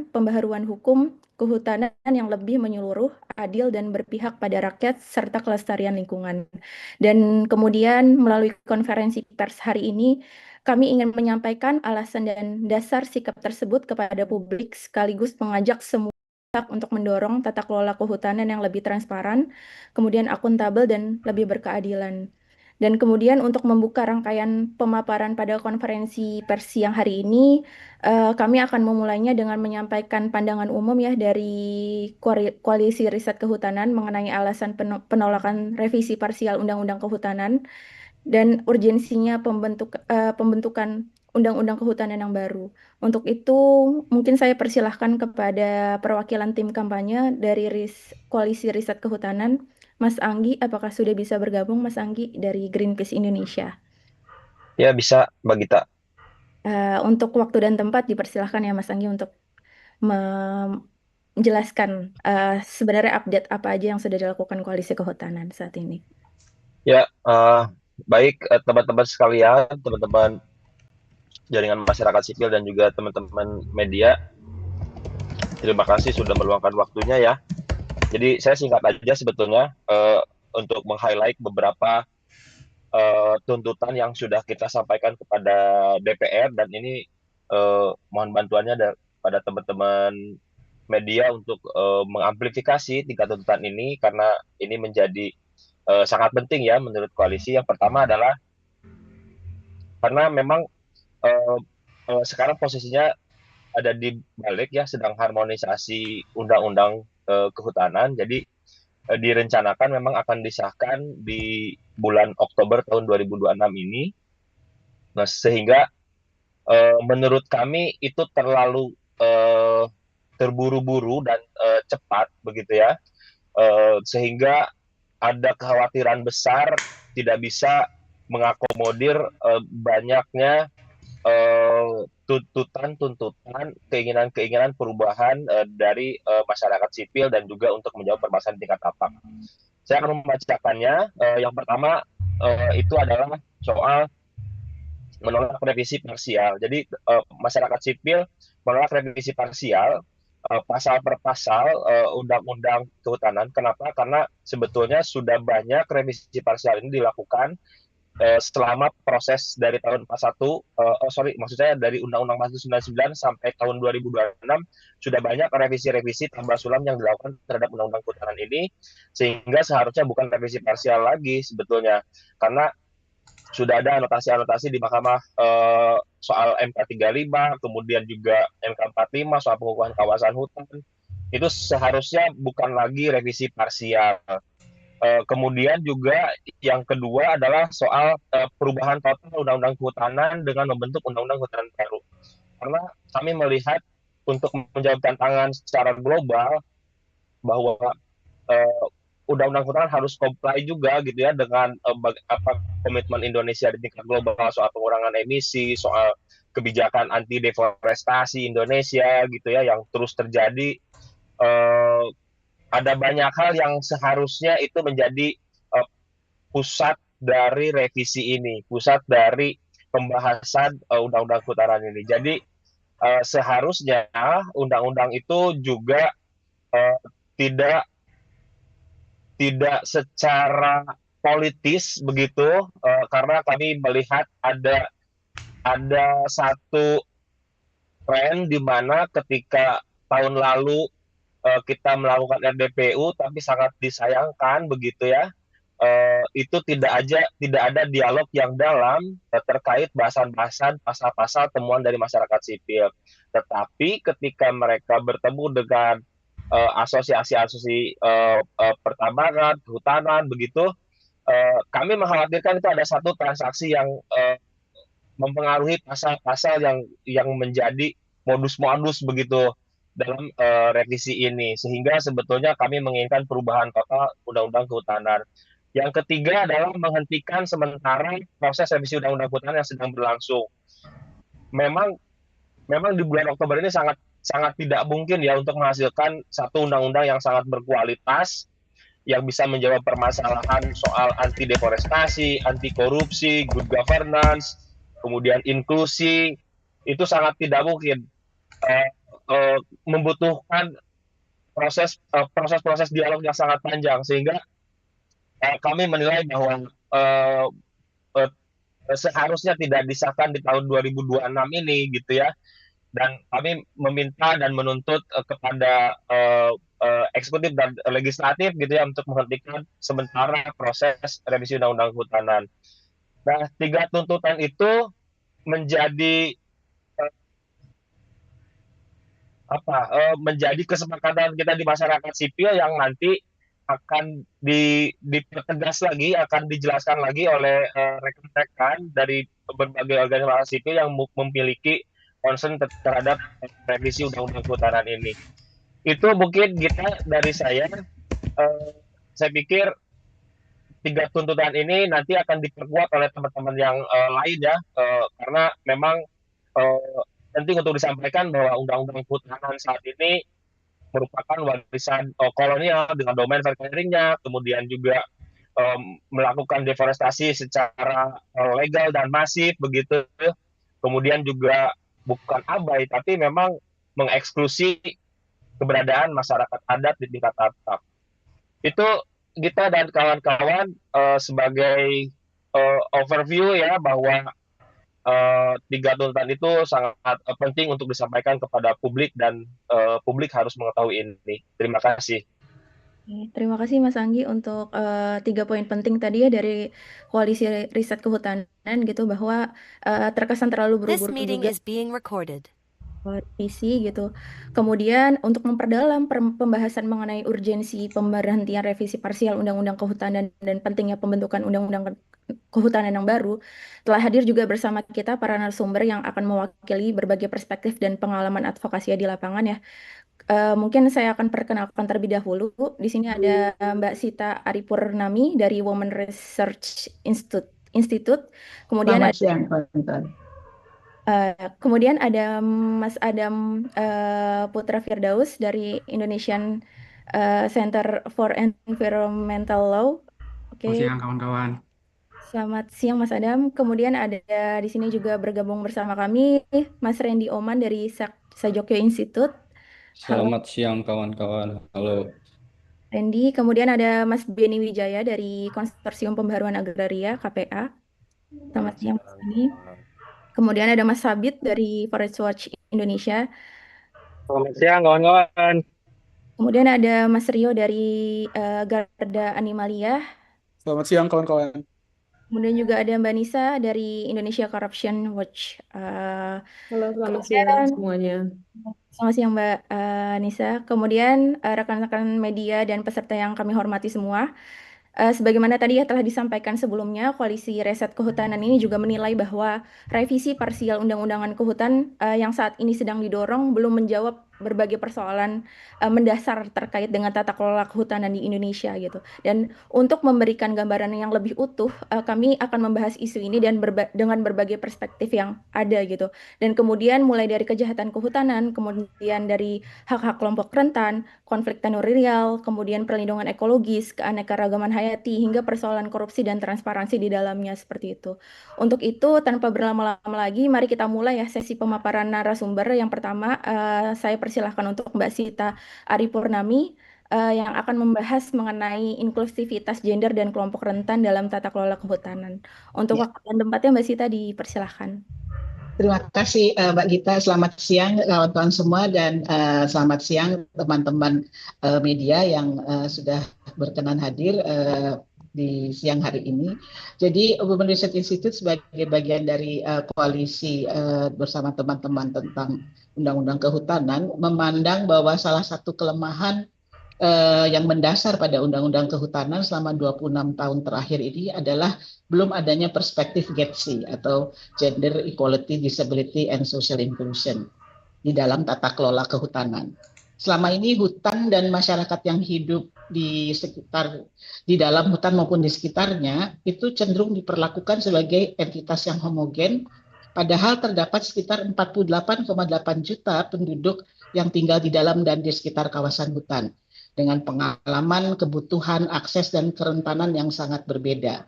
pembaharuan hukum kehutanan yang lebih menyeluruh, adil, dan berpihak pada rakyat serta kelestarian lingkungan. Dan kemudian melalui konferensi pers hari ini, kami ingin menyampaikan alasan dan dasar sikap tersebut kepada publik sekaligus mengajak semua pihak untuk mendorong tata kelola kehutanan yang lebih transparan, kemudian akuntabel dan lebih berkeadilan. Dan kemudian untuk membuka rangkaian pemaparan pada konferensi pers yang hari ini, kami akan memulainya dengan menyampaikan pandangan umum ya dari Koalisi Riset Kehutanan mengenai alasan penolakan revisi parsial Undang-Undang Kehutanan dan urgensinya pembentukan Undang-Undang Kehutanan yang baru. Untuk itu, mungkin saya persilahkan kepada perwakilan tim kampanye dari Koalisi Riset Kehutanan, Mas Anggi. Apakah sudah bisa bergabung, Mas Anggi, dari Greenpeace Indonesia? Ya, bisa, Mbak Gita. Untuk waktu dan tempat dipersilahkan ya, Mas Anggi, untuk menjelaskan sebenarnya update apa aja yang sudah dilakukan Koalisi Kehutanan saat ini. Ya, baik teman-teman sekalian, teman-teman jaringan masyarakat sipil dan juga teman-teman media. Terima kasih sudah meluangkan waktunya ya. Jadi saya singkat aja sebetulnya untuk meng-highlight beberapa tuntutan yang sudah kita sampaikan kepada DPR dan ini mohon bantuannya pada teman-teman media untuk mengamplifikasi tingkat tuntutan ini karena ini menjadi sangat penting ya menurut koalisi. Yang pertama adalah karena memang eh, sekarang posisinya ada di balik ya sedang harmonisasi undang-undang kehutanan. Jadi direncanakan memang akan disahkan di bulan Oktober tahun 2026 ini. Nah, sehingga menurut kami itu terlalu terburu-buru dan cepat begitu ya. Sehingga ada kekhawatiran besar tidak bisa mengakomodir banyaknya tuntutan-tuntutan, keinginan-keinginan perubahan dari masyarakat sipil dan juga untuk menjawab permasalahan tingkat tapak. Saya akan membacakannya. Yang pertama itu adalah soal menolak revisi parsial. Jadi masyarakat sipil menolak revisi parsial pasal per pasal undang-undang kehutanan. Kenapa? Karena sebetulnya sudah banyak revisi parsial ini dilakukan selama proses dari tahun 41, maksud saya dari Undang-Undang 199 sampai tahun 2026 sudah banyak revisi-revisi tambah sulam yang dilakukan terhadap Undang-Undang Kehutanan ini, sehingga seharusnya bukan revisi parsial lagi sebetulnya, karena sudah ada anotasi-anotasi di Mahkamah soal MK 35, kemudian juga MK 45 soal pengukuhan kawasan hutan, itu seharusnya bukan lagi revisi parsial. Kemudian juga yang kedua adalah soal perubahan total Undang-Undang Kehutanan dengan membentuk Undang-Undang Kehutanan baru. Karena kami melihat untuk menjawab tantangan secara global bahwa uh, Undang-Undang Kehutanan harus comply juga gitu ya dengan apa komitmen Indonesia di tingkat global soal pengurangan emisi, soal kebijakan anti deforestasi Indonesia gitu ya yang terus terjadi. Uh, ada banyak hal yang seharusnya itu menjadi pusat dari revisi ini, pusat dari pembahasan undang-undang kehutanan ini. Jadi seharusnya undang-undang itu juga uh, tidak tidak secara politis begitu, karena kami melihat ada satu tren di mana ketika tahun lalu kita melakukan RDPU tapi sangat disayangkan begitu ya, itu tidak ada dialog yang dalam terkait bahasan-bahasan pasal-pasal temuan dari masyarakat sipil. Tetapi ketika mereka bertemu dengan asosiasi-asosiasi pertambangan, kehutanan begitu, kami mengkhawatirkan itu ada satu transaksi yang mempengaruhi pasal-pasal yang menjadi modus-modus begitu dalam revisi ini, sehingga sebetulnya kami menginginkan perubahan total Undang-Undang Kehutanan. Yang ketiga adalah menghentikan sementara proses revisi Undang-Undang Kehutanan yang sedang berlangsung. Memang memang di bulan Oktober ini sangat sangat tidak mungkin ya untuk menghasilkan satu undang-undang yang sangat berkualitas yang bisa menjawab permasalahan soal anti deforestasi, anti korupsi, good governance, kemudian inklusi, itu sangat tidak mungkin. membutuhkan proses-proses dialog yang sangat panjang, sehingga kami menilai bahwa uh, uh, seharusnya tidak disahkan di tahun 2026 ini gitu ya. Dan kami meminta dan menuntut kepada eksekutif dan legislatif gitu ya untuk menghentikan sementara proses revisi undang-undang kehutanan. Nah, tiga tuntutan itu menjadi menjadi kesepakatan kita di masyarakat sipil yang nanti akan dipertegas lagi, akan dijelaskan lagi oleh rekan-rekan dari berbagai organisasi sipil yang memiliki concern terhadap revisi undang-undang kehutanan ini. Itu mungkin kita dari eh, saya pikir tiga tuntutan ini nanti akan diperkuat oleh teman-teman yang lain ya, karena memang eh, penting untuk disampaikan bahwa undang-undang kehutanan saat ini merupakan warisan kolonial dengan domain verkairingnya, kemudian juga melakukan deforestasi secara legal dan masif begitu, kemudian juga bukan abai tapi memang mengeksklusi keberadaan masyarakat adat di tingkat tapak. Itu kita dan kawan-kawan sebagai overview ya bahwa tiga tuntutan itu sangat penting untuk disampaikan kepada publik dan publik harus mengetahui ini. Terima kasih. Terima kasih Mas Anggi untuk tiga poin penting tadi ya dari Koalisi Riset Kehutanan gitu, bahwa terkesan terlalu This buru-buru meeting juga is being recorded. revisi gitu. Kemudian untuk memperdalam pembahasan mengenai urgensi pemberhentian revisi parsial Undang-Undang Kehutanan dan pentingnya pembentukan Undang-Undang Kehutanan yang baru, telah hadir juga bersama kita para narasumber yang akan mewakili berbagai perspektif dan pengalaman advokasi di lapangan ya. Mungkin saya akan perkenalkan terlebih dahulu. Di sini ada Mbak Sita Aripurnami dari Women Research Institute. Kemudian Selamat siang, Pak. kemudian ada Mas Adam Putra Firdaus dari Indonesian Center for Environmental Law. Oke. Selamat siang kawan-kawan. Selamat siang Mas Adam. Kemudian ada di sini juga bergabung bersama kami Mas Randy Oman dari Sajokyo Institute. Halo Selamat siang kawan-kawan. Halo. Randy. Kemudian ada Mas Beni Wijaya dari Konsorsium Pembaharuan Agraria KPA. Selamat siang Mas Beni. Kemudian ada Mas Sabit dari Forest Watch Indonesia. Selamat siang kawan-kawan. Kemudian ada Mas Rio dari Garda Animalia. Selamat siang kawan-kawan. Kemudian juga ada Mbak Nisa dari Indonesia Corruption Watch. Halo, selamat siang semuanya. Selamat siang Mbak Nisa. Kemudian rekan-rekan media dan peserta yang kami hormati semua. Sebagaimana tadi ya telah disampaikan sebelumnya, Koalisi Riset Kehutanan ini juga menilai bahwa revisi parsial Undang-Undangan Kehutan yang saat ini sedang didorong belum menjawab berbagai persoalan mendasar terkait dengan tata kelola kehutanan di Indonesia gitu. Dan untuk memberikan gambaran yang lebih utuh, kami akan membahas isu ini dan dengan berbagai perspektif yang ada gitu. Dan kemudian mulai dari kejahatan kehutanan, kemudian dari hak-hak kelompok rentan, konflik teritorial, kemudian perlindungan ekologis, keanekaragaman hayati, hingga persoalan korupsi dan transparansi di dalamnya seperti itu. Untuk itu, tanpa berlama-lama lagi, mari kita mulai ya sesi pemaparan narasumber. Yang pertama, saya persilahkan untuk Mbak Sita Aripurnami yang akan membahas mengenai inklusivitas gender dan kelompok rentan dalam tata kelola kehutanan. Untuk waktu dan tempatnya, Mbak Sita dipersilahkan. Terima kasih Mbak Gita, selamat siang kawan-kawan semua dan selamat siang teman-teman media yang sudah berkenan hadir di siang hari ini. Jadi Women Research Institute sebagai bagian dari koalisi bersama teman-teman tentang Undang-Undang Kehutanan memandang bahwa salah satu kelemahan yang mendasar pada Undang-Undang Kehutanan selama 26 tahun terakhir ini adalah belum adanya perspektif GEDSI atau Gender Equality, Disability, and Social Inclusion di dalam tata kelola kehutanan. Selama ini hutan dan masyarakat yang hidup di dalam hutan maupun di sekitarnya itu cenderung diperlakukan sebagai entitas yang homogen, padahal terdapat sekitar 48,8 juta penduduk yang tinggal di dalam dan di sekitar kawasan hutan, dengan pengalaman, kebutuhan, akses, dan kerentanan yang sangat berbeda.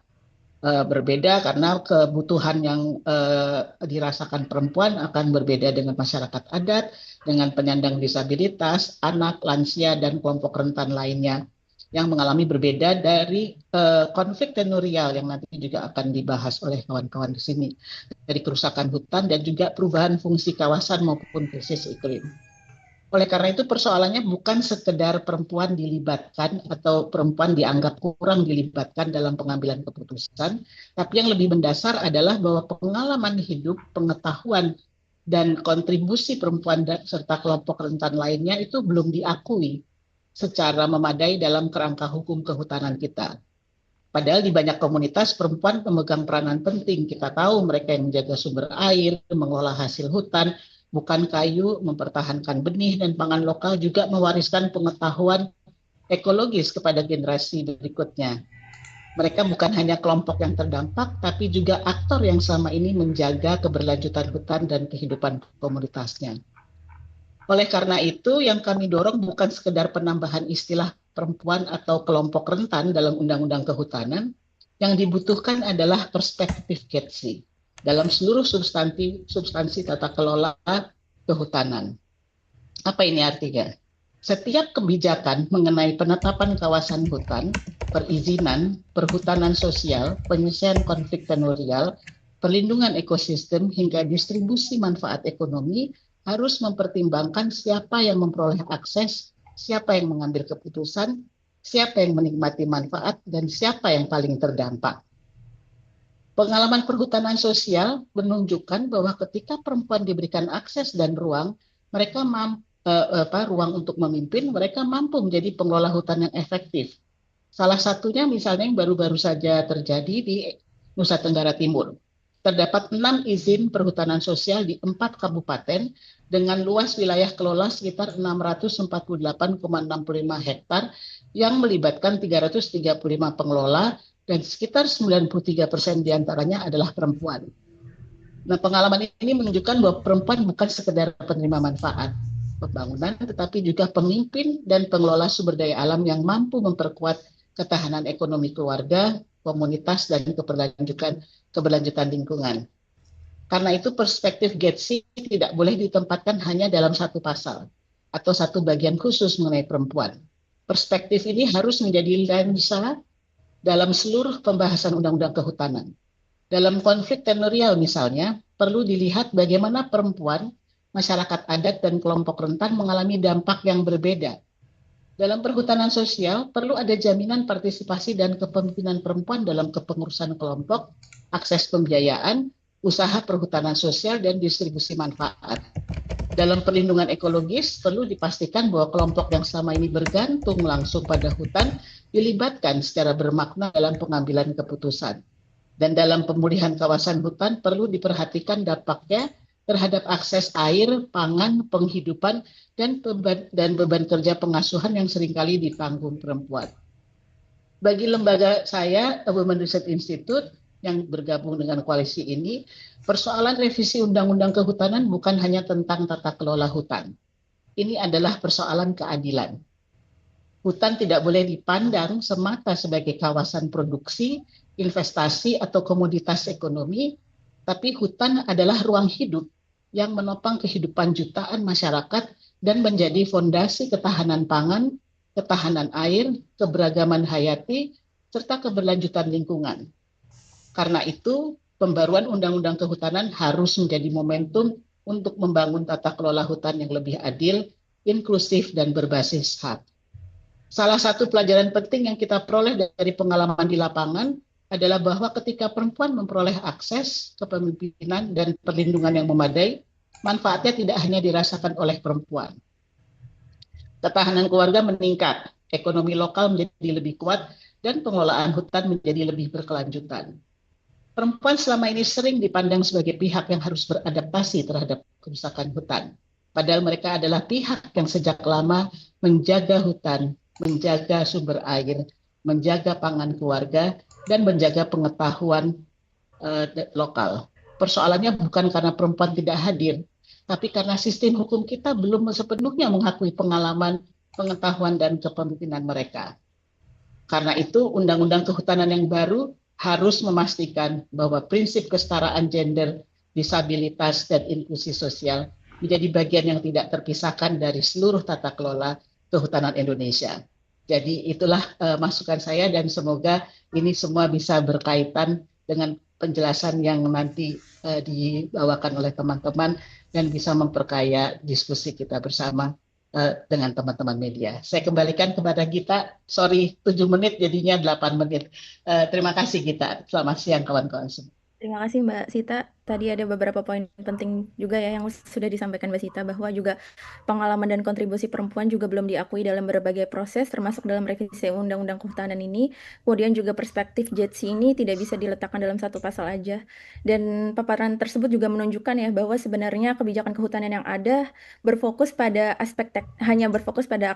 berbeda karena kebutuhan yang dirasakan perempuan akan berbeda dengan masyarakat adat, dengan penyandang disabilitas, anak, lansia, dan kelompok rentan lainnya yang mengalami berbeda dari konflik tenurial yang nanti juga akan dibahas oleh kawan-kawan di sini, dari kerusakan hutan dan juga perubahan fungsi kawasan maupun krisis iklim. Oleh karena itu persoalannya bukan sekedar perempuan dilibatkan atau perempuan dianggap kurang dilibatkan dalam pengambilan keputusan, tapi yang lebih mendasar adalah bahwa pengalaman hidup, pengetahuan, dan kontribusi perempuan serta kelompok rentan lainnya itu belum diakui secara memadai dalam kerangka hukum kehutanan kita. Padahal di banyak komunitas perempuan memegang peranan penting. Kita tahu mereka yang menjaga sumber air, mengolah hasil hutan, bukan kayu, mempertahankan benih dan pangan lokal, juga mewariskan pengetahuan ekologis kepada generasi berikutnya. Mereka bukan hanya kelompok yang terdampak, tapi juga aktor yang selama ini menjaga keberlanjutan hutan dan kehidupan komunitasnya. Oleh karena itu, yang kami dorong bukan sekedar penambahan istilah perempuan atau kelompok rentan dalam Undang-Undang Kehutanan, yang dibutuhkan adalah perspektif GETSI dalam seluruh substansi tata kelola kehutanan. Apa ini artinya? Setiap kebijakan mengenai penetapan kawasan hutan, perizinan, perhutanan sosial, penyelesaian konflik tenurial, perlindungan ekosistem, hingga distribusi manfaat ekonomi harus mempertimbangkan siapa yang memperoleh akses, siapa yang mengambil keputusan, siapa yang menikmati manfaat, dan siapa yang paling terdampak. Pengalaman perhutanan sosial menunjukkan bahwa ketika perempuan diberikan akses dan ruang, mereka ruang untuk memimpin, mereka mampu menjadi pengelola hutan yang efektif. Salah satunya misalnya yang baru-baru saja terjadi di Nusa Tenggara Timur. Terdapat 6 izin perhutanan sosial di 4 kabupaten dengan luas wilayah kelola sekitar 648,65 hektar yang melibatkan 335 pengelola dan sekitar 93% diantaranya adalah perempuan. Nah, pengalaman ini menunjukkan bahwa perempuan bukan sekedar penerima manfaat pembangunan, tetapi juga pemimpin dan pengelola sumber daya alam yang mampu memperkuat ketahanan ekonomi keluarga, komunitas, dan keberlanjutan lingkungan. Karena itu perspektif GETSI tidak boleh ditempatkan hanya dalam satu pasal atau satu bagian khusus mengenai perempuan. Perspektif ini harus menjadi lensa dalam seluruh pembahasan Undang-Undang Kehutanan. Dalam konflik tenurial misalnya, perlu dilihat bagaimana perempuan, masyarakat adat, dan kelompok rentan mengalami dampak yang berbeda. Dalam perhutanan sosial, perlu ada jaminan partisipasi dan kepemimpinan perempuan dalam kepengurusan kelompok, akses pembiayaan, usaha perhutanan sosial, dan distribusi manfaat. Dalam perlindungan ekologis, perlu dipastikan bahwa kelompok yang selama ini bergantung langsung pada hutan dilibatkan secara bermakna dalam pengambilan keputusan. Dan dalam pemulihan kawasan hutan, perlu diperhatikan dampaknya terhadap akses air, pangan, penghidupan, dan beban kerja pengasuhan yang seringkali ditanggung perempuan. Bagi lembaga saya, Women Research Institute, yang bergabung dengan koalisi ini, persoalan revisi Undang-Undang Kehutanan bukan hanya tentang tata kelola hutan. Ini adalah persoalan keadilan. Hutan tidak boleh dipandang semata sebagai kawasan produksi, investasi, atau komoditas ekonomi, tapi hutan adalah ruang hidup yang menopang kehidupan jutaan masyarakat dan menjadi fondasi ketahanan pangan, ketahanan air, keberagaman hayati, serta keberlanjutan lingkungan. Karena itu, pembaruan Undang-Undang Kehutanan harus menjadi momentum untuk membangun tata kelola hutan yang lebih adil, inklusif, dan berbasis HAM. Salah satu pelajaran penting yang kita peroleh dari pengalaman di lapangan adalah bahwa ketika perempuan memperoleh akses kepemimpinan dan perlindungan yang memadai, manfaatnya tidak hanya dirasakan oleh perempuan. Ketahanan keluarga meningkat, ekonomi lokal menjadi lebih kuat, dan pengelolaan hutan menjadi lebih berkelanjutan. Perempuan selama ini sering dipandang sebagai pihak yang harus beradaptasi terhadap kerusakan hutan. Padahal mereka adalah pihak yang sejak lama menjaga hutan, menjaga sumber air, menjaga pangan keluarga, dan menjaga pengetahuan lokal. Persoalannya bukan karena perempuan tidak hadir, tapi karena sistem hukum kita belum sepenuhnya mengakui pengalaman, pengetahuan, dan kepemimpinan mereka. Karena itu, Undang-Undang Kehutanan yang baru harus memastikan bahwa prinsip kesetaraan gender, disabilitas, dan inklusi sosial menjadi bagian yang tidak terpisahkan dari seluruh tata kelola kehutanan Indonesia. Jadi itulah masukan saya dan semoga ini semua bisa berkaitan dengan penjelasan yang nanti dibawakan oleh teman-teman dan bisa memperkaya diskusi kita bersama dengan teman-teman media. Saya kembalikan kepada Gita. Sorry, 7 menit jadinya 8 menit. Terima kasih Gita. Selamat siang kawan-kawan semua. Terima kasih Mbak Sita. Tadi ada beberapa poin penting juga ya yang sudah disampaikan Mbak Sita, bahwa juga pengalaman dan kontribusi perempuan juga belum diakui dalam berbagai proses, termasuk dalam revisi Undang-Undang Kehutanan ini. Kemudian juga perspektif JETSI ini tidak bisa diletakkan dalam satu pasal aja. Dan paparan tersebut juga menunjukkan ya bahwa sebenarnya kebijakan kehutanan yang ada hanya berfokus pada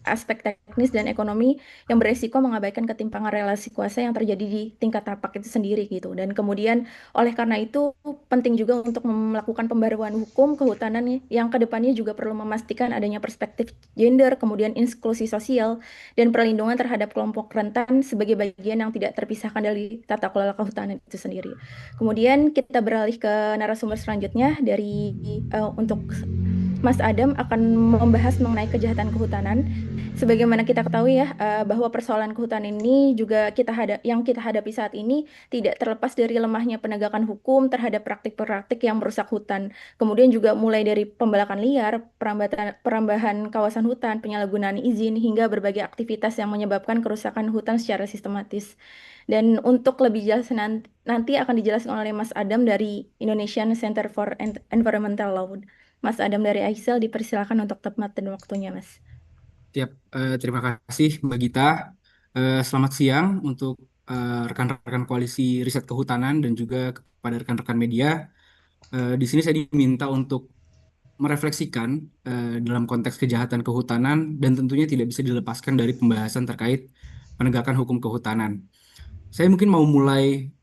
aspek teknis dan ekonomi yang beresiko mengabaikan ketimpangan relasi kuasa yang terjadi di tingkat tapak itu sendiri gitu. Dan kemudian oleh karena itu penting juga untuk melakukan pembaruan hukum kehutanan yang kedepannya juga perlu memastikan adanya perspektif gender, kemudian inklusi sosial, dan perlindungan terhadap kelompok rentan sebagai bagian yang tidak terpisahkan dari tata kelola kehutanan itu sendiri. Kemudian kita beralih ke narasumber selanjutnya untuk Mas Adam akan membahas mengenai kejahatan kehutanan. Sebagaimana kita ketahui ya, bahwa persoalan kehutanan ini juga yang kita hadapi saat ini tidak terlepas dari lemahnya penegakan hukum terhadap praktik-praktik yang merusak hutan. Kemudian juga mulai dari pembalakan liar, perambahan kawasan hutan, penyalahgunaan izin, hingga berbagai aktivitas yang menyebabkan kerusakan hutan secara sistematis. Dan untuk lebih jelas nanti akan dijelaskan oleh Mas Adam dari Indonesian Center for Environmental Law. Mas Adam dari AISEL dipersilakan untuk tempat dan waktunya, Mas. Terima kasih Mbak Gita. Selamat siang untuk rekan-rekan koalisi riset kehutanan dan juga kepada rekan-rekan media. Di sini saya diminta untuk merefleksikan dalam konteks kejahatan kehutanan dan tentunya tidak bisa dilepaskan dari pembahasan terkait penegakan hukum kehutanan. Saya mungkin mau mulai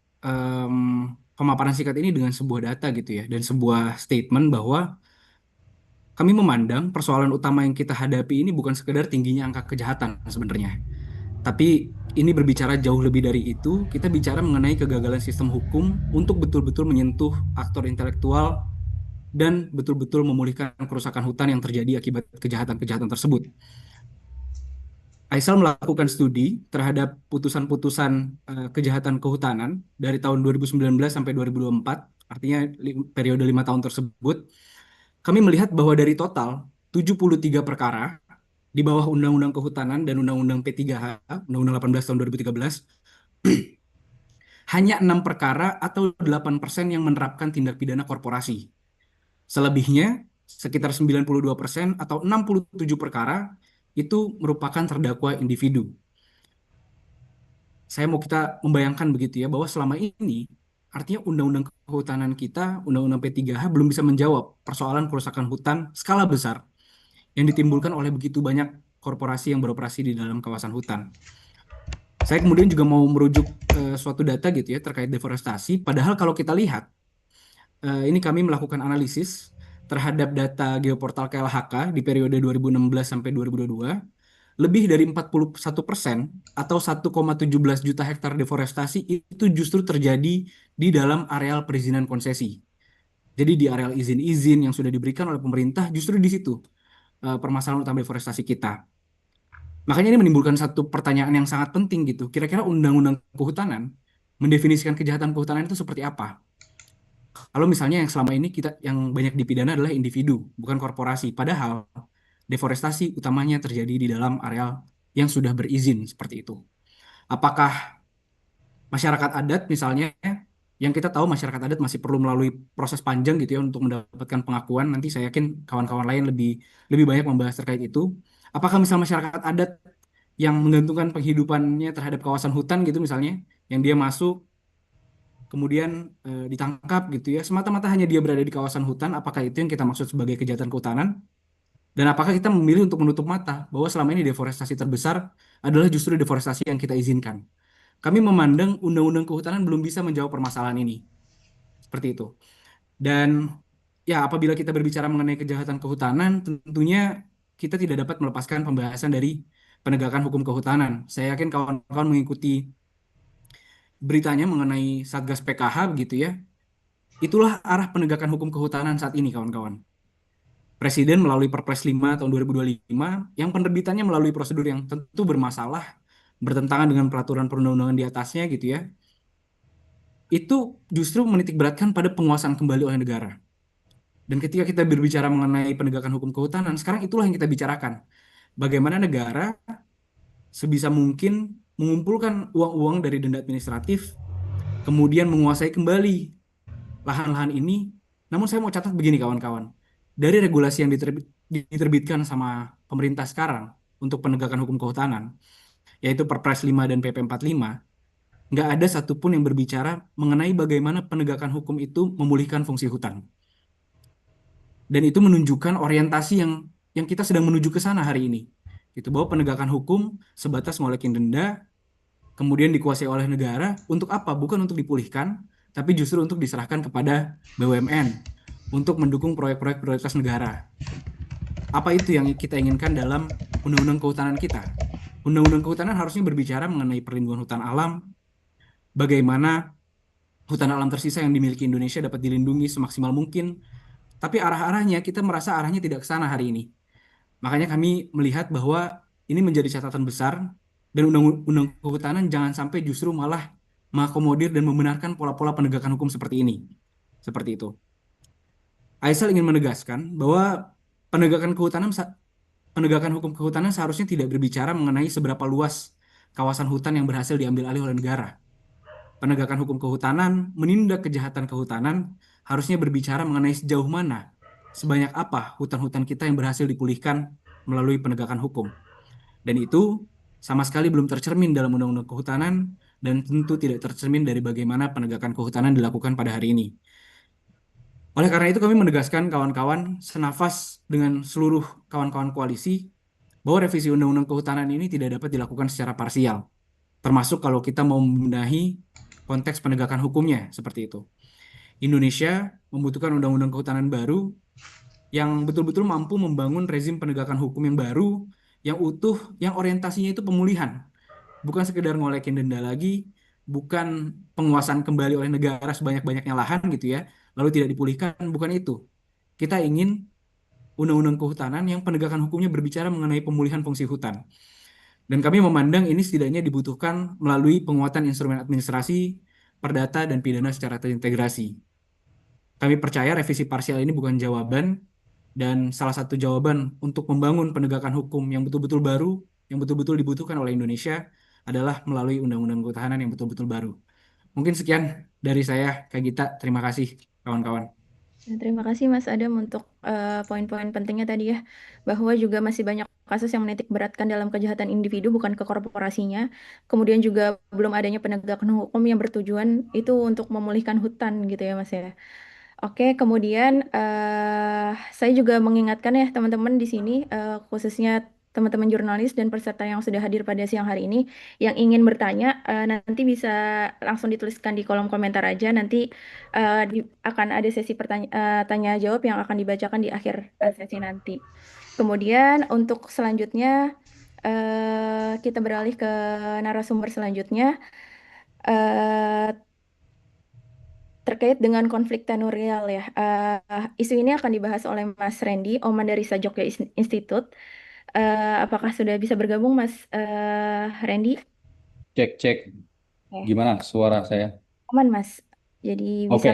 pemaparan singkat ini dengan sebuah data gitu ya, dan sebuah statement bahwa kami memandang persoalan utama yang kita hadapi ini bukan sekedar tingginya angka kejahatan sebenarnya. Tapi ini berbicara jauh lebih dari itu, kita bicara mengenai kegagalan sistem hukum untuk betul-betul menyentuh aktor intelektual dan betul-betul memulihkan kerusakan hutan yang terjadi akibat kejahatan-kejahatan tersebut. Aisal melakukan studi terhadap putusan-putusan kejahatan kehutanan dari tahun 2019 sampai 2024, artinya periode 5 tahun tersebut. Kami melihat bahwa dari total 73 perkara di bawah Undang-Undang Kehutanan dan Undang-Undang P3H, Undang-Undang 18 tahun 2013, hanya 6 perkara atau 8% yang menerapkan tindak pidana korporasi. Selebihnya, sekitar 92% atau 67 perkara itu merupakan terdakwa individu. Saya mau kita membayangkan begitu ya, bahwa selama ini artinya undang-undang kehutanan kita, undang-undang P3H belum bisa menjawab persoalan kerusakan hutan skala besar yang ditimbulkan oleh begitu banyak korporasi yang beroperasi di dalam kawasan hutan. Saya kemudian juga mau merujuk suatu data gitu ya terkait deforestasi. Padahal kalau kita lihat, ini kami melakukan analisis terhadap data geoportal KLHK di periode 2016 sampai 2022. Lebih dari 41% atau 1,17 juta hektar deforestasi itu justru terjadi di dalam areal perizinan konsesi. Jadi di areal izin-izin yang sudah diberikan oleh pemerintah, justru di situ permasalahan utama deforestasi kita. Makanya ini menimbulkan satu pertanyaan yang sangat penting gitu. Kira-kira undang-undang kehutanan mendefinisikan kejahatan kehutanan itu seperti apa? Kalau misalnya yang selama ini yang banyak dipidana adalah individu, bukan korporasi. Padahal deforestasi utamanya terjadi di dalam areal yang sudah berizin seperti itu. Apakah masyarakat adat misalnya, yang kita tahu masyarakat adat masih perlu melalui proses panjang gitu ya untuk mendapatkan pengakuan. Nanti saya yakin kawan-kawan lain lebih banyak membahas terkait itu. Apakah misalnya masyarakat adat yang menggantungkan penghidupannya terhadap kawasan hutan gitu misalnya, yang dia masuk kemudian ditangkap gitu ya, semata-mata hanya dia berada di kawasan hutan, apakah itu yang kita maksud sebagai kejahatan kehutanan? Dan apakah kita memilih untuk menutup mata bahwa selama ini deforestasi terbesar adalah justru deforestasi yang kita izinkan? Kami memandang undang-undang kehutanan belum bisa menjawab permasalahan ini. Seperti itu. Dan ya apabila kita berbicara mengenai kejahatan kehutanan, tentunya kita tidak dapat melepaskan pembahasan dari penegakan hukum kehutanan. Saya yakin kawan-kawan mengikuti beritanya mengenai Satgas PKH begitu ya. Itulah arah penegakan hukum kehutanan saat ini, kawan-kawan. Presiden melalui Perpres 5 tahun 2025 yang penerbitannya melalui prosedur yang tentu bermasalah, bertentangan dengan peraturan perundang-undangan di atasnya gitu ya. Itu justru menitik beratkan pada penguasaan kembali oleh negara. Dan ketika kita berbicara mengenai penegakan hukum kehutanan, sekarang itulah yang kita bicarakan. Bagaimana negara sebisa mungkin mengumpulkan uang-uang dari denda administratif, kemudian menguasai kembali lahan-lahan ini. Namun saya mau catat begini kawan-kawan, dari regulasi yang diterbitkan sama pemerintah sekarang untuk penegakan hukum kehutanan, yaitu Perpres 5 dan PP 45, nggak ada satupun yang berbicara mengenai bagaimana penegakan hukum itu memulihkan fungsi hutan. Dan itu menunjukkan orientasi yang kita sedang menuju ke sana hari ini. Itu bahwa penegakan hukum sebatas ngolekin denda, kemudian dikuasai oleh negara, untuk apa? Bukan untuk dipulihkan, tapi justru untuk diserahkan kepada BUMN, untuk mendukung proyek-proyek prioritas negara. Apa itu yang kita inginkan dalam undang-undang kehutanan kita? Undang-undang kehutanan harusnya berbicara mengenai perlindungan hutan alam, bagaimana hutan alam tersisa yang dimiliki Indonesia dapat dilindungi semaksimal mungkin, tapi arah-arahnya kita merasa arahnya tidak ke sana hari ini. Makanya kami melihat bahwa ini menjadi catatan besar dan undang-undang kehutanan jangan sampai justru malah mengakomodir dan membenarkan pola-pola penegakan hukum seperti ini. Seperti itu. Aisal ingin menegaskan bahwa penegakan kehutanan penegakan hukum kehutanan seharusnya tidak berbicara mengenai seberapa luas kawasan hutan yang berhasil diambil alih oleh negara. Penegakan hukum kehutanan, menindak kejahatan kehutanan, harusnya berbicara mengenai sejauh mana, sebanyak apa hutan-hutan kita yang berhasil dipulihkan melalui penegakan hukum. Dan itu sama sekali belum tercermin dalam Undang-Undang Kehutanan dan tentu tidak tercermin dari bagaimana penegakan kehutanan dilakukan pada hari ini. Oleh karena itu kami menegaskan kawan-kawan senafas dengan seluruh kawan-kawan koalisi bahwa revisi Undang-Undang Kehutanan ini tidak dapat dilakukan secara parsial. Termasuk kalau kita mau membenahi konteks penegakan hukumnya seperti itu. Indonesia membutuhkan undang-undang kehutanan baru yang betul-betul mampu membangun rezim penegakan hukum yang baru, yang utuh, yang orientasinya itu pemulihan. Bukan sekedar ngolekin denda lagi, bukan penguasaan kembali oleh negara sebanyak-banyaknya lahan gitu ya, lalu tidak dipulihkan, bukan itu. Kita ingin undang-undang kehutanan yang penegakan hukumnya berbicara mengenai pemulihan fungsi hutan. Dan kami memandang ini setidaknya dibutuhkan melalui penguatan instrumen administrasi, perdata, dan pidana secara terintegrasi. Kami percaya revisi parsial ini bukan jawaban, dan salah satu jawaban untuk membangun penegakan hukum yang betul-betul baru, yang betul-betul dibutuhkan oleh Indonesia, adalah melalui undang-undang kehutanan yang betul-betul baru. Mungkin sekian dari saya, Kak Gita. Terima kasih, kawan-kawan. Terima kasih Mas Adam untuk poin-poin pentingnya tadi ya, bahwa juga masih banyak kasus yang menitik beratkan dalam kejahatan individu bukan ke korporasinya. Kemudian juga belum adanya penegakan hukum yang bertujuan itu untuk memulihkan hutan gitu ya Mas ya. Oke, kemudian saya juga mengingatkan ya teman-teman di sini, khususnya teman-teman jurnalis dan peserta yang sudah hadir pada siang hari ini, yang ingin bertanya, nanti bisa langsung dituliskan di kolom komentar aja. Nanti akan ada sesi tanya jawab yang akan dibacakan di akhir sesi nanti. Kemudian untuk selanjutnya kita beralih ke narasumber selanjutnya. Eh, Terkait dengan konflik tenurial ya. Isu ini akan dibahas oleh Mas Randy, Oman dari Sajogja Institute. Apakah sudah bisa bergabung Mas Randy? Cek, cek. Oke. Gimana suara saya? Aman Mas. Jadi bisa. Oke,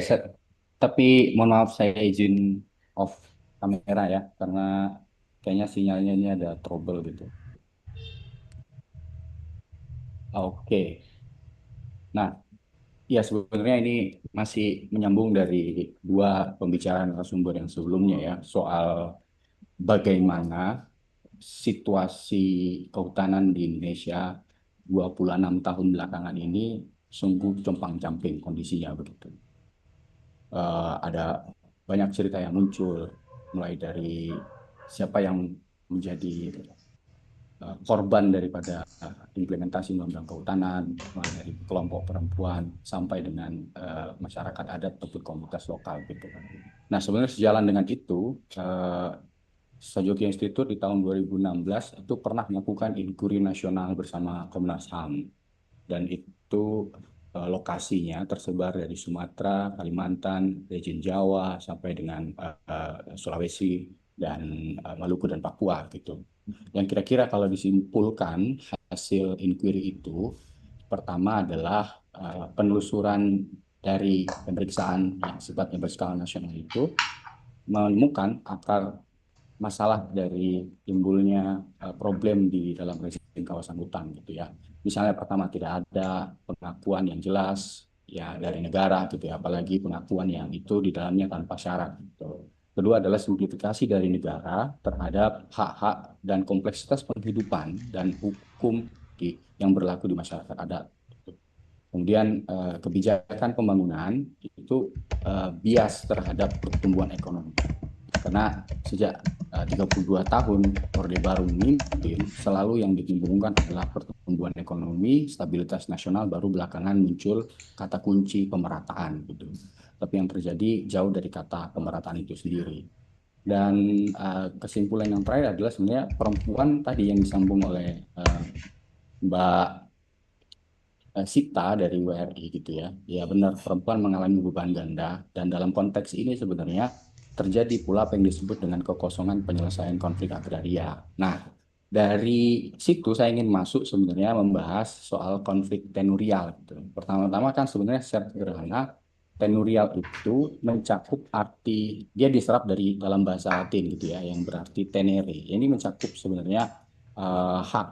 tapi mohon maaf saya izin off kamera ya, karena kayaknya sinyalnya ini ada trouble gitu. Oke. Nah, ya sebenarnya ini masih menyambung dari dua pembicaraan narasumber yang sebelumnya ya, soal bagaimana situasi kehutanan di Indonesia 26 tahun belakangan ini sungguh compang-camping kondisinya begitu. Ada banyak cerita yang muncul, mulai dari siapa yang menjadi korban daripada implementasi undang-undang kehutanan, mulai dari kelompok perempuan sampai dengan masyarakat adat ataupun komunitas lokal gitu. Nah, sebenarnya sejalan dengan itu, Sajogja Institute di tahun 2016 itu pernah melakukan inquiry nasional bersama Komnas HAM, dan itu lokasinya tersebar dari Sumatera, Kalimantan, region Jawa sampai dengan Sulawesi dan Maluku dan Papua gitu. Yang kira-kira kalau disimpulkan hasil inquiry itu, pertama adalah penelusuran dari pemeriksaan yang sifatnya berskala nasional itu menemukan akar masalah dari timbulnya problem di dalam rezim kawasan hutan gitu ya. Misalnya pertama tidak ada pengakuan yang jelas ya dari negara gitu ya, apalagi pengakuan yang itu di dalamnya tanpa syarat gitu. Kedua adalah simplifikasi dari negara terhadap hak-hak dan kompleksitas penghidupan dan hukum yang berlaku di masyarakat adat. Kemudian kebijakan pembangunan itu bias terhadap pertumbuhan ekonomi. Karena sejak 32 tahun Orde Baru memimpin, selalu yang ditimbulkan adalah pertumbuhan ekonomi, stabilitas nasional, baru belakangan muncul kata kunci pemerataan gitu. Tapi yang terjadi jauh dari kata pemerataan itu sendiri. Dan kesimpulan yang terakhir adalah sebenarnya perempuan tadi yang disambung oleh Mbak Sita dari WRI gitu ya. Ya benar, perempuan mengalami beban ganda dan dalam konteks ini sebenarnya terjadi pula apa yang disebut dengan kekosongan penyelesaian konflik agraria. Nah, dari situ saya ingin masuk sebenarnya membahas soal konflik tenurial gitu. Pertama-tama kan sebenarnya secara sederhana tenurial itu mencakup arti, dia diserap dari dalam bahasa Latin gitu ya, yang berarti tenere. Ini mencakup sebenarnya hak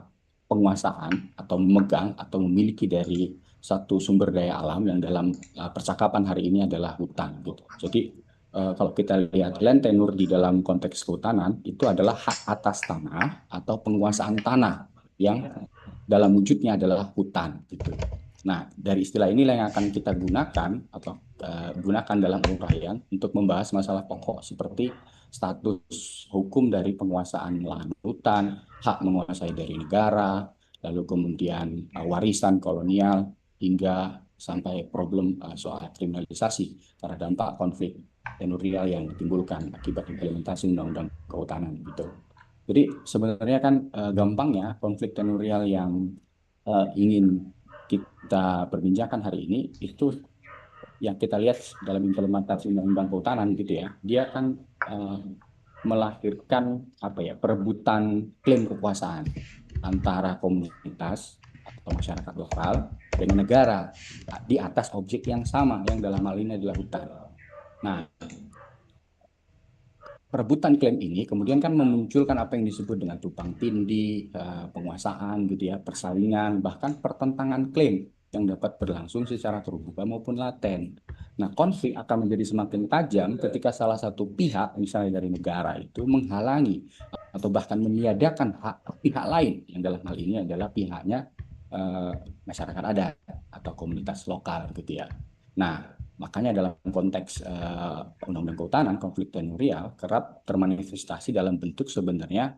penguasaan atau memegang atau memiliki dari satu sumber daya alam yang dalam percakapan hari ini adalah hutan gitu. Jadi kalau kita lihat land tenure di dalam konteks kehutanan itu adalah hak atas tanah atau penguasaan tanah yang dalam wujudnya adalah hutan gitu. Nah, dari istilah inilah yang akan kita gunakan atau gunakan dalam uraian untuk membahas masalah pokok seperti status hukum dari penguasaan lahan hutan, hak menguasai dari negara, lalu kemudian warisan kolonial, hingga sampai problem soal kriminalisasi karena dampak konflik tenurial yang ditimbulkan akibat implementasi undang-undang kehutanan gitu. Jadi sebenarnya kan gampangnya konflik tenurial yang ingin kita perbincangkan hari ini itu yang kita lihat dalam implementasi undang-undang kehutanan gitu ya, dia kan melahirkan apa ya, perebutan klaim kekuasaan antara komunitas atau masyarakat lokal dengan negara di atas objek yang sama yang dalam hal ini adalah hutan. Nah, perebutan klaim ini kemudian kan memunculkan apa yang disebut dengan tumpang tindih, penguasaan gitu ya, persaingan, bahkan pertentangan klaim yang dapat berlangsung secara terbuka maupun laten. Nah, konflik akan menjadi semakin tajam ketika salah satu pihak, misalnya dari negara itu, menghalangi atau bahkan meniadakan hak pihak lain, yang dalam hal ini adalah pihaknya masyarakat adat atau komunitas lokal gitu ya. Nah, makanya dalam konteks undang-undang kehutanan, konflik tenurial kerap termanifestasi dalam bentuk sebenarnya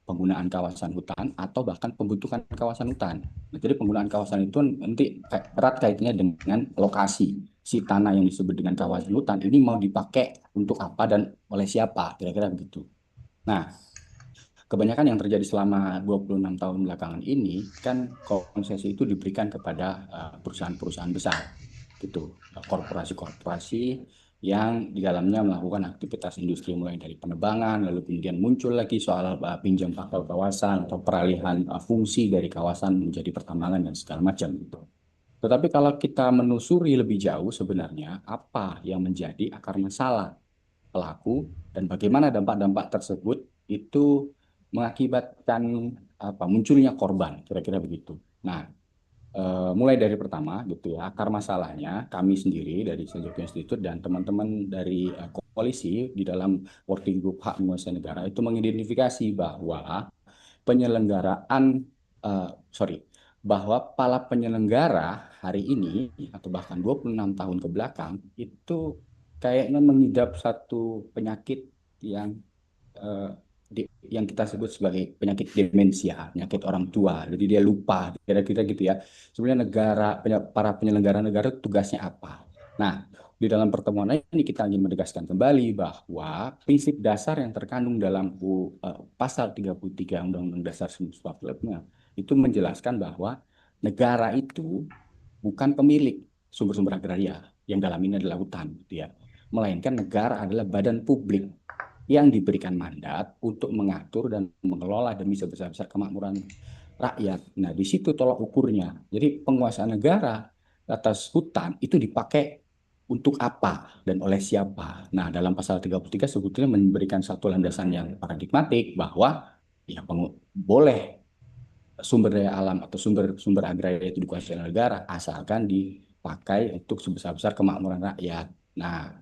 penggunaan kawasan hutan atau bahkan pembentukan kawasan hutan. Nah, jadi penggunaan kawasan itu nanti erat kaitannya dengan lokasi. Si tanah yang disebut dengan kawasan hutan ini mau dipakai untuk apa dan oleh siapa, kira-kira begitu. Nah, kebanyakan yang terjadi selama 26 tahun belakangan ini kan konsesi itu diberikan kepada perusahaan-perusahaan besar gitu, korporasi-korporasi yang di dalamnya melakukan aktivitas industri mulai dari penebangan, lalu kemudian muncul lagi soal pinjam pakal kawasan atau peralihan fungsi dari kawasan menjadi pertambangan dan segala macam gitu. Tetapi kalau kita menelusuri lebih jauh sebenarnya apa yang menjadi akar masalah pelaku dan bagaimana dampak-dampak tersebut itu mengakibatkan apa munculnya korban, kira-kira begitu. Nah, mulai dari pertama gitu ya, akar masalahnya kami sendiri dari Sejak Institute dan teman-teman dari koalisi di dalam working group hak menguasai negara itu mengidentifikasi bahwa penyelenggaraan bahwa para penyelenggara hari ini atau bahkan 26 tahun ke belakang itu kayaknya mengidap satu penyakit yang yang kita sebut sebagai penyakit demensia, penyakit orang tua. Jadi dia lupa, kira-kira gitu ya. Sebenarnya para penyelenggara negara tugasnya apa? Nah, di dalam pertemuan ini kita ingin menegaskan kembali bahwa prinsip dasar yang terkandung dalam pasal 33 Undang-Undang Dasar 1945 itu menjelaskan bahwa negara itu bukan pemilik sumber-sumber agraria, yang dalam ini adalah hutan, gitu ya. Melainkan negara adalah badan publik yang diberikan mandat untuk mengatur dan mengelola demi sebesar-besar kemakmuran rakyat. Nah, di situ tolak ukurnya. Jadi penguasaan negara atas hutan itu dipakai untuk apa dan oleh siapa. Nah, dalam pasal 33 sebetulnya memberikan satu landasan yang paradigmatik bahwa ya boleh sumber daya alam atau sumber agraria itu dikuasai oleh negara asalkan dipakai untuk sebesar-besar kemakmuran rakyat. Nah,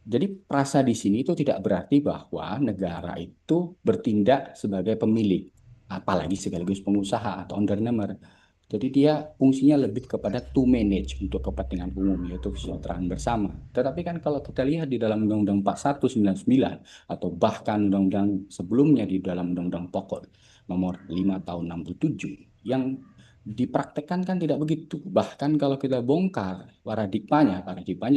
jadi frasa di sini itu tidak berarti bahwa negara itu bertindak sebagai pemilik, apalagi sekaligus pengusaha atau entrepreneur. Jadi dia fungsinya lebih kepada to manage untuk kepentingan umum, yaitu kesejahteraan bersama. Tetapi kan kalau kita lihat di dalam Undang-Undang 4199 atau bahkan undang-undang sebelumnya di dalam Undang-Undang Pokok nomor 5 tahun 67, yang dipraktekkan kan tidak begitu. Bahkan kalau kita bongkar paradigmanya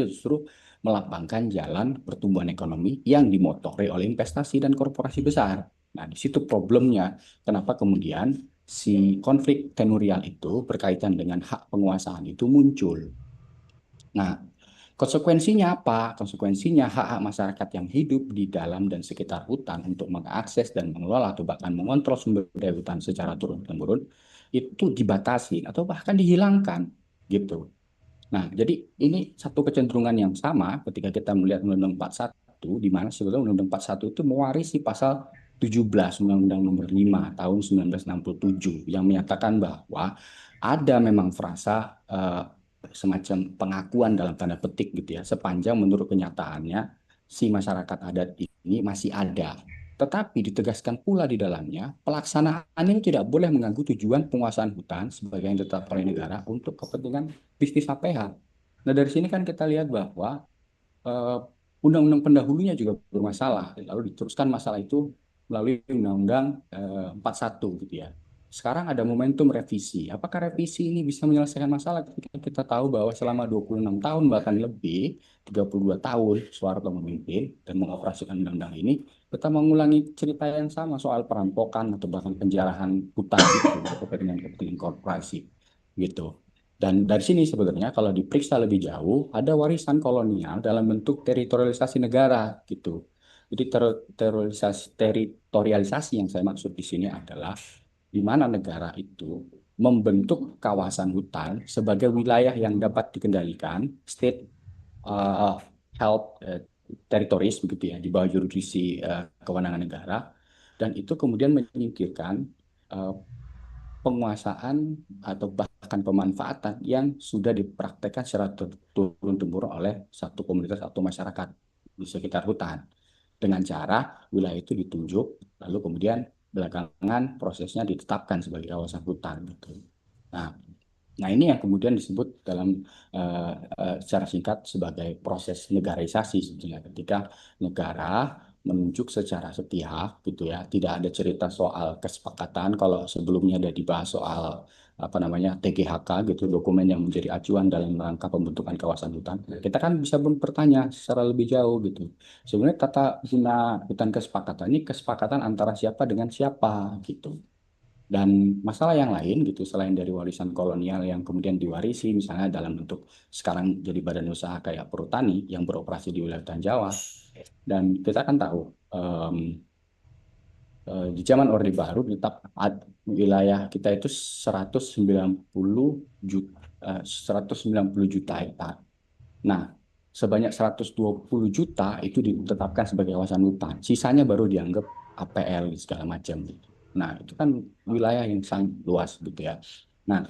justru melambangkan jalan pertumbuhan ekonomi yang dimotori oleh investasi dan korporasi besar. Nah, di situ problemnya. Kenapa kemudian si konflik tenurial itu berkaitan dengan hak penguasaan itu muncul? Nah, konsekuensinya apa? Konsekuensinya hak-hak masyarakat yang hidup di dalam dan sekitar hutan untuk mengakses dan mengelola atau bahkan mengontrol sumber daya hutan secara turun-temurun itu dibatasi atau bahkan dihilangkan gitu. Nah, jadi ini satu kecenderungan yang sama ketika kita melihat Undang-Undang 41, di mana sebetulnya Undang-Undang 41 itu mewarisi pasal 17 Undang-Undang nomor 5 tahun 1967 yang menyatakan bahwa ada memang frasa semacam pengakuan dalam tanda petik gitu ya, sepanjang menurut kenyataannya si masyarakat adat ini masih ada. Tetapi ditegaskan pula di dalamnya, pelaksanaan ini tidak boleh mengganggu tujuan penguasaan hutan sebagai yang ditetapkan oleh negara untuk kepentingan bisnis APH. Nah, dari sini kan kita lihat bahwa eh, undang-undang pendahulunya juga bermasalah, lalu diteruskan masalah itu melalui Undang-Undang 41 gitu ya. Sekarang ada momentum revisi. Apakah revisi ini bisa menyelesaikan masalah ketika kita tahu bahwa selama 26 tahun bahkan lebih, 32 tahun Soeharto memimpin dan mengoperasikan undang-undang ini, kita mengulangi cerita yang sama soal perampokan atau bahkan penjarahan hutan itu untuk kepentingan korporasi gitu. Dan dari sini sebenarnya kalau diperiksa lebih jauh, ada warisan kolonial dalam bentuk teritorialisasi negara gitu. Jadi teritorialisasi yang saya maksud di sini adalah di mana negara itu membentuk kawasan hutan sebagai wilayah yang dapat dikendalikan, state held territories begitu ya, di bawah jurisdiksi kewenangan negara, dan itu kemudian menyingkirkan uh, penguasaan atau bahkan pemanfaatan yang sudah dipraktekkan secara turun-temurun oleh satu komunitas atau masyarakat di sekitar hutan dengan cara wilayah itu ditunjuk lalu kemudian belakangan prosesnya ditetapkan sebagai kawasan hutan gitu. Nah, nah ini yang kemudian disebut dalam secara singkat sebagai proses negarisasi sebetulnya ketika negara menunjuk secara sepihak gitu ya, tidak ada cerita soal kesepakatan. Kalau sebelumnya ada dibahas soal apa namanya TGHK gitu, dokumen yang menjadi acuan dalam rangka pembentukan kawasan hutan, kita kan bisa bertanya secara lebih jauh gitu. Sebenarnya tata guna hutan kesepakatan ini kesepakatan antara siapa dengan siapa gitu. Dan masalah yang lain gitu selain dari warisan kolonial yang kemudian diwarisi misalnya dalam bentuk sekarang jadi badan usaha kayak Perhutani yang beroperasi di wilayah hutan Jawa. Dan kita kan tahu di zaman Orde Baru tetap wilayah kita itu 190 juta hektar. Nah, sebanyak 120 juta itu ditetapkan sebagai kawasan hutan. Sisanya baru dianggap APL segala macam gitu. Nah, itu kan wilayah yang sangat luas gitu ya. Nah,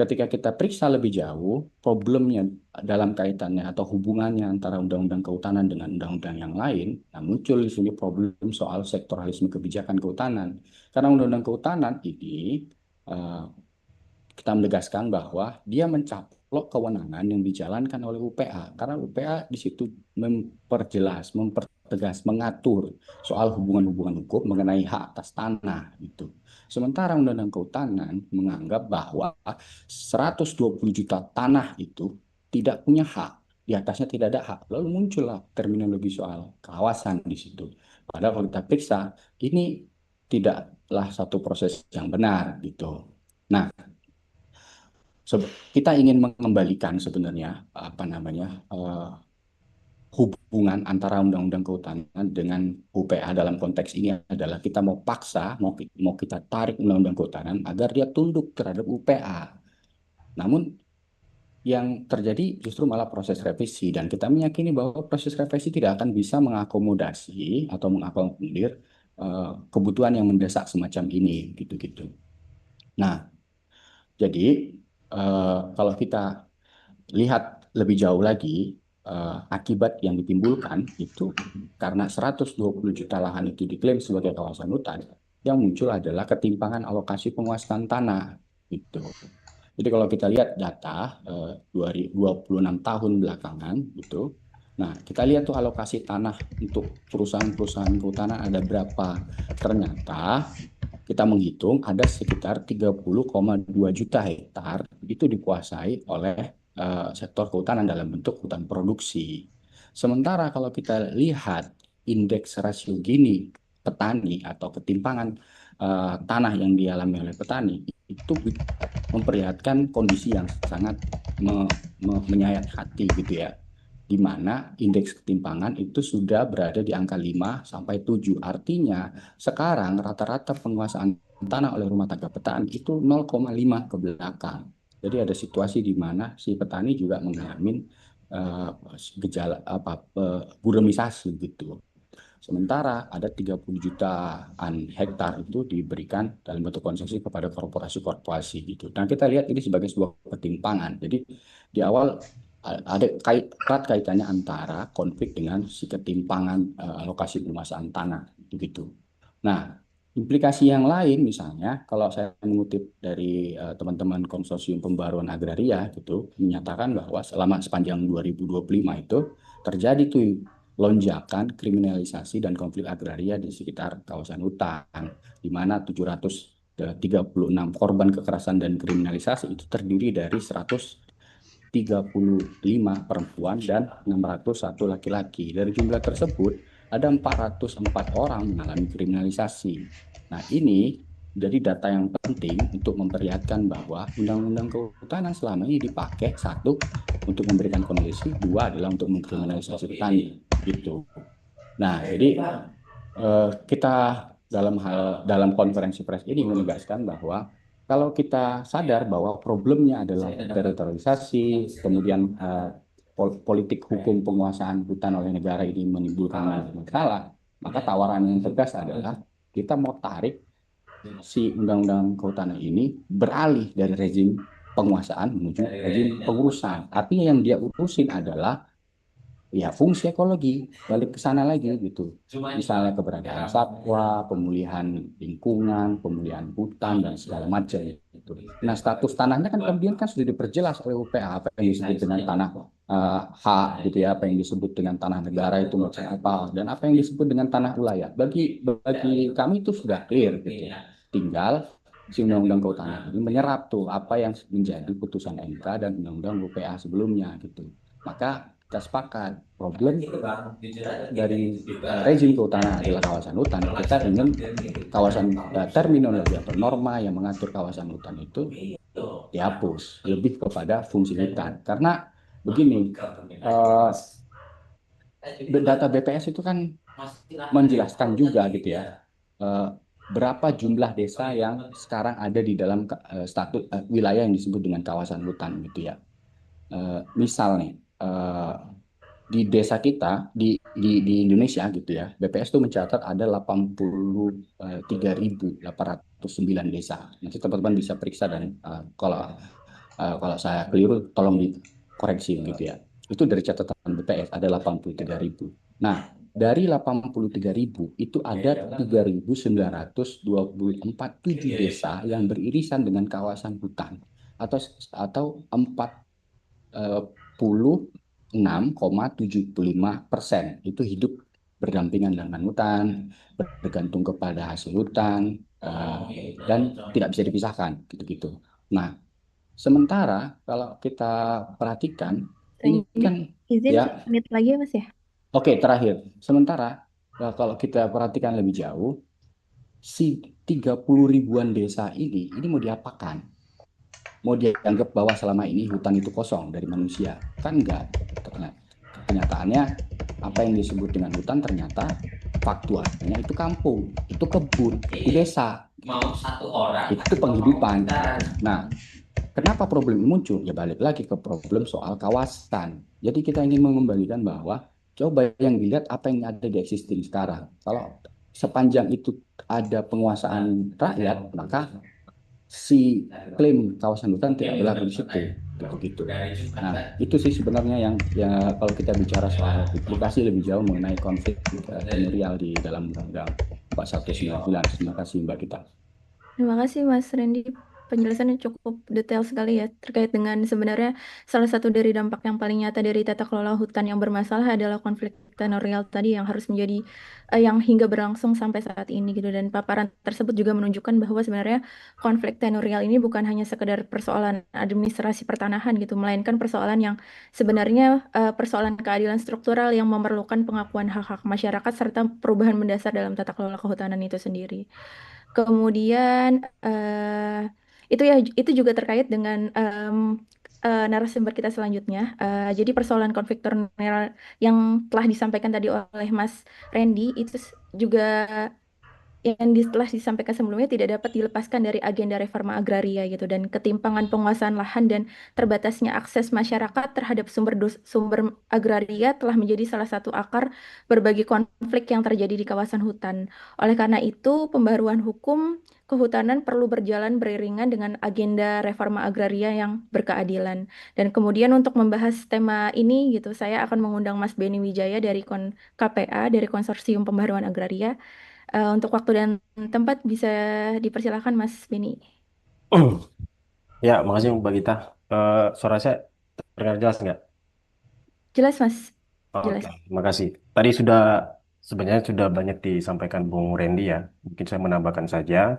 ketika kita periksa lebih jauh, problemnya dalam kaitannya atau hubungannya antara undang-undang kehutanan dengan undang-undang yang lain, nah muncul di sini problem soal sektoralisme kebijakan kehutanan. Karena undang-undang kehutanan ini eh, kita menegaskan bahwa dia mencaplok kewenangan yang dijalankan oleh UPA karena UPA di situ memperjelas, mempertegas, mengatur soal hubungan-hubungan hukum mengenai hak atas tanah itu. Sementara Undang-Undang Kehutanan menganggap bahwa 120 juta tanah itu tidak punya hak, di atasnya tidak ada hak. Lalu muncullah terminologi soal kawasan di situ. Padahal kalau kita periksa ini tidaklah satu proses yang benar gitu. Nah, kita ingin mengembalikan sebenarnya apa namanya hubungan antara undang-undang kehutanan dengan UPA dalam konteks ini adalah kita mau paksa, mau kita tarik undang-undang kehutanan agar dia tunduk terhadap UPA. Namun yang terjadi justru malah proses revisi, dan kita meyakini bahwa proses revisi tidak akan bisa mengakomodasi atau mengakomodir kebutuhan yang mendesak semacam ini gitu-gitu. Nah, jadi kalau kita lihat lebih jauh lagi, akibat yang ditimbulkan itu karena 120 juta lahan itu diklaim sebagai kawasan hutan, yang muncul adalah ketimpangan alokasi penguasaan tanah gitu. Jadi kalau kita lihat data 26 tahun belakangan gitu, nah kita lihat tuh alokasi tanah untuk perusahaan-perusahaan kehutanan ada berapa. Ternyata kita menghitung ada sekitar 30,2 juta hektar itu dikuasai oleh sektor kehutanan dalam bentuk hutan produksi. Sementara kalau kita lihat indeks rasio Gini petani atau ketimpangan tanah yang dialami oleh petani itu memperlihatkan kondisi yang sangat menyayat hati gitu ya, di mana indeks ketimpangan itu sudah berada di angka 5 sampai 7. Artinya sekarang rata-rata penguasaan tanah oleh rumah tangga petani itu 0,5 ke belakang. Jadi ada situasi di mana si petani juga mengalami gejala buremisasi gitu. Sementara ada 30 jutaan hektar itu diberikan dalam bentuk konsesi kepada korporasi-korporasi gitu. Dan kita lihat ini sebagai sebuah ketimpangan. Jadi di awal ada erat kaitannya antara konflik dengan si ketimpangan alokasi penguasaan tanah gitu. Nah, implikasi yang lain misalnya kalau saya mengutip dari teman-teman konsorsium pembaruan agraria gitu menyatakan bahwa sepanjang 2025 itu terjadi tuh lonjakan kriminalisasi dan konflik agraria di sekitar kawasan hutan, di mana 736 korban kekerasan dan kriminalisasi itu terdiri dari 135 perempuan dan 601 laki-laki. Dari jumlah tersebut, ada 404 orang mengalami kriminalisasi. Nah, ini jadi data yang penting untuk memperlihatkan bahwa undang-undang kehutanan selama ini dipakai, satu, untuk memberikan kondisi, dua adalah untuk mengkriminalisasi petani gitu. Nah, jadi kita dalam konferensi pers ini menegaskan bahwa kalau kita sadar bahwa problemnya adalah teritorialisasi, kemudian politik hukum penguasaan hutan oleh negara ini menimbulkan masalah, maka tawaran yang tegas adalah kita mau tarik si undang-undang kehutanan ini beralih dari rezim penguasaan menuju rezim pengurusan. Artinya yang dia urusin adalah ya fungsi ekologi, balik ke sana lagi gitu. Misalnya keberadaan satwa, pemulihan lingkungan, pemulihan hutan dan segala macam gitu. Nah, status tanahnya kan kemudian kan sudah diperjelas oleh UPA, apa yang disebut dengan tanah hak gitu ya, apa yang disebut dengan tanah negara itu macam apa, dan apa yang disebut dengan tanah wilayah. Bagi kami itu sudah clear gitu. Tinggal si undang-undang kehutanan ini menyerap tuh apa yang menjadi putusan MK dan undang-undang UPA sebelumnya gitu. Maka kita sepakat problem dari rezim kehutanan adalah kawasan hutan. Kita ingin kawasan terminologi atau norma yang mengatur kawasan hutan itu dihapus, lebih kepada fungsi hutan. Karena begini, data BPS itu kan menjelaskan juga gitu ya, berapa jumlah desa yang sekarang ada di dalam status wilayah yang disebut dengan kawasan hutan gitu ya. Misal nih, di desa kita di Indonesia gitu ya, BPS itu mencatat ada 83.809 desa. Nanti teman-teman bisa periksa dan kalau saya keliru tolong dikoreksi gitu ya. Itu dari catatan BPS ada 83.000. Nah, dari 83.000 itu ada 3.924 desa yang beririsan dengan kawasan hutan atau 46,75% itu hidup berdampingan dengan hutan, bergantung kepada hasil hutan, dan tidak bisa dipisahkan gitu-gitu. Nah, sementara kalau kita perhatikan ini kan izin ya, menit lagi ya Mas ya. Oke, terakhir. Sementara kalau kita perhatikan lebih jauh, si 30 ribuan desa ini mau diapakan? mau dianggap bahwa selama ini hutan itu kosong dari manusia? Kan enggak. Kenyataannya apa yang disebut dengan hutan ternyata faktualnya itu kampung, itu kebun, itu desa, itu penghidupan. Nah, kenapa problem ini muncul? Ya balik lagi ke problem soal kawasan. Jadi kita ingin mengembalikan bahwa coba yang dilihat apa yang ada di existing sekarang. Kalau sepanjang itu ada penguasaan rakyat, maka si klaim kawasan hutan tidak berlaku di situ. Begitu. Nah, itu sih sebenarnya yang ya kalau kita bicara soal implikasi lebih jauh mengenai konflik teritorial di dalam Undang-Undang 4199. Terima kasih Mbak Gita. Terima kasih Mas Randy. Penjelasannya cukup detail sekali ya terkait dengan sebenarnya salah satu dari dampak yang paling nyata dari tata kelola hutan yang bermasalah adalah konflik teritorial tadi yang harus menjadi yang hingga berlangsung sampai saat ini gitu, dan paparan tersebut juga menunjukkan bahwa sebenarnya konflik teritorial ini bukan hanya sekedar persoalan administrasi pertanahan gitu, melainkan persoalan yang sebenarnya persoalan keadilan struktural yang memerlukan pengakuan hak-hak masyarakat serta perubahan mendasar dalam tata kelola kehutanan itu sendiri. Kemudian itu ya itu juga terkait dengan narasumber kita selanjutnya. Jadi persoalan konflik teritorial yang telah disampaikan tadi oleh Mas Randy itu juga yang telah disampaikan sebelumnya tidak dapat dilepaskan dari agenda reforma agraria gitu, dan ketimpangan penguasaan lahan dan terbatasnya akses masyarakat terhadap sumber agraria telah menjadi salah satu akar berbagai konflik yang terjadi di kawasan hutan. Oleh karena itu, pembaruan hukum kehutanan perlu berjalan beriringan dengan agenda reforma agraria yang berkeadilan. Dan kemudian untuk membahas tema ini gitu, saya akan mengundang Mas Beni Wijaya dari KPA, dari Konsorsium Pembaruan Agraria. Untuk waktu dan tempat bisa dipersilakan Mas Beni. Ya, makasih Mbak Gita. Suara saya terdengar jelas nggak? Jelas Mas, Oke, jelas. makasih. Tadi sebenarnya sudah banyak disampaikan Bung Randy ya. Mungkin saya menambahkan saja.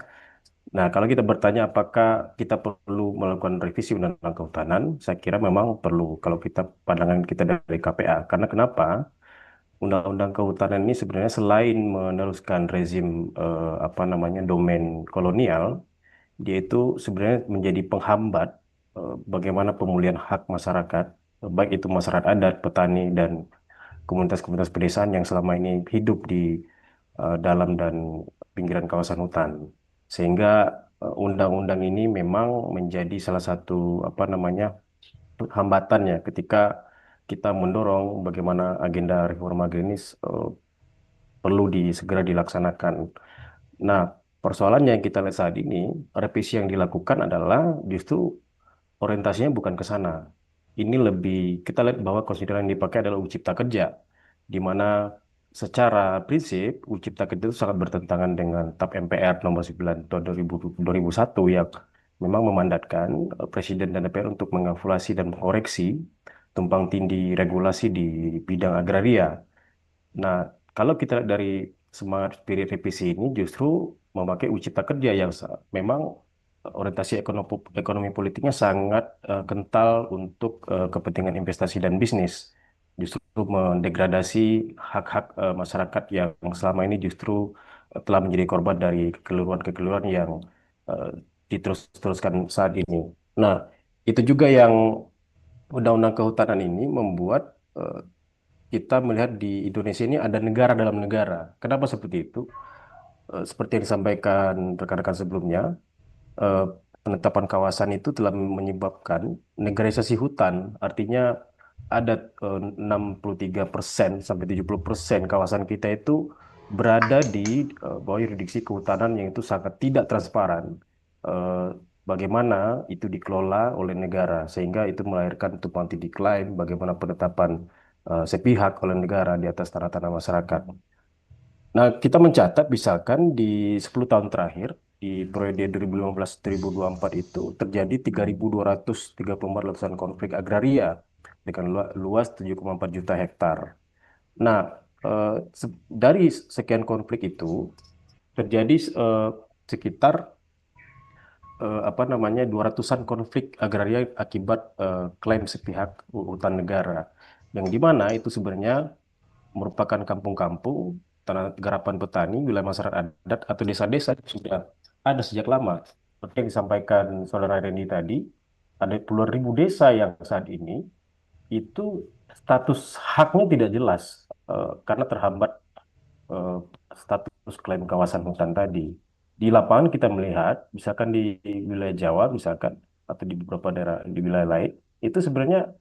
Nah, kalau kita bertanya apakah kita perlu melakukan revisi Undang-Undang Kehutanan, saya kira memang perlu kalau pandangan kita dari KPA. Karena kenapa? Undang-Undang Kehutanan ini sebenarnya selain meneruskan rezim apa namanya domain kolonial, dia itu sebenarnya menjadi penghambat bagaimana pemulihan hak masyarakat, baik itu masyarakat adat, petani, dan komunitas-komunitas pedesaan yang selama ini hidup di dalam dan pinggiran kawasan hutan. Sehingga undang-undang ini memang menjadi salah satu apa namanya hambatannya ketika kita mendorong bagaimana agenda reforma agraris perlu segera dilaksanakan. Nah, persoalannya yang kita lihat saat ini, revisi yang dilakukan adalah justru orientasinya bukan ke sana. Ini lebih, kita lihat bahwa konsideran yang dipakai adalah UU Cipta Kerja, di mana secara prinsip UU Cipta Kerja itu sangat bertentangan dengan TAP MPR nomor 9 tahun 2001 yang memang memandatkan Presiden dan DPR untuk mengevaluasi dan mengoreksi tumpang tindih regulasi di bidang agraria. Nah, kalau kita lihat dari semangat spirit revisi ini justru memakai UU Cipta Kerja yang memang orientasi ekonomi politiknya sangat kental untuk kepentingan investasi dan bisnis. Justru mendegradasi hak-hak masyarakat yang selama ini justru telah menjadi korban dari kekeliruan-kekeliruan yang eh, diterus-teruskan saat ini. Nah, itu juga yang Undang-Undang Kehutanan ini membuat kita melihat di Indonesia ini ada negara dalam negara. Kenapa seperti itu? Seperti yang disampaikan rekan-rekan sebelumnya, eh, penetapan kawasan itu telah menyebabkan negalisasi hutan. Artinya ada 63% sampai 70% kawasan kita itu berada di bawah yurisdiksi kehutanan yang itu sangat tidak transparan. Eh, Bagaimana itu dikelola oleh negara sehingga itu melahirkan tumpang tindih klaim, bagaimana penetapan sepihak oleh negara di atas tanah-tanah masyarakat. Nah, kita mencatat misalkan di 10 tahun terakhir, di periode 2015-2024 itu terjadi 3.234 letusan konflik agraria dengan luas 7,4 juta hektar. Nah, dari sekian konflik itu terjadi sekitar apa namanya 200-an konflik agraria akibat klaim sepihak hutan negara. Yang di mana itu sebenarnya merupakan kampung-kampung, tanah garapan petani, wilayah masyarakat adat, atau desa-desa yang sudah ada sejak lama. Seperti yang disampaikan Saudara Randy tadi, ada puluhan ribu desa yang saat ini itu status haknya tidak jelas karena terhambat eh, status klaim kawasan hutan tadi. Di lapangan kita melihat, misalkan di wilayah Jawa, misalkan, atau di beberapa daerah di wilayah lain, itu sebenarnya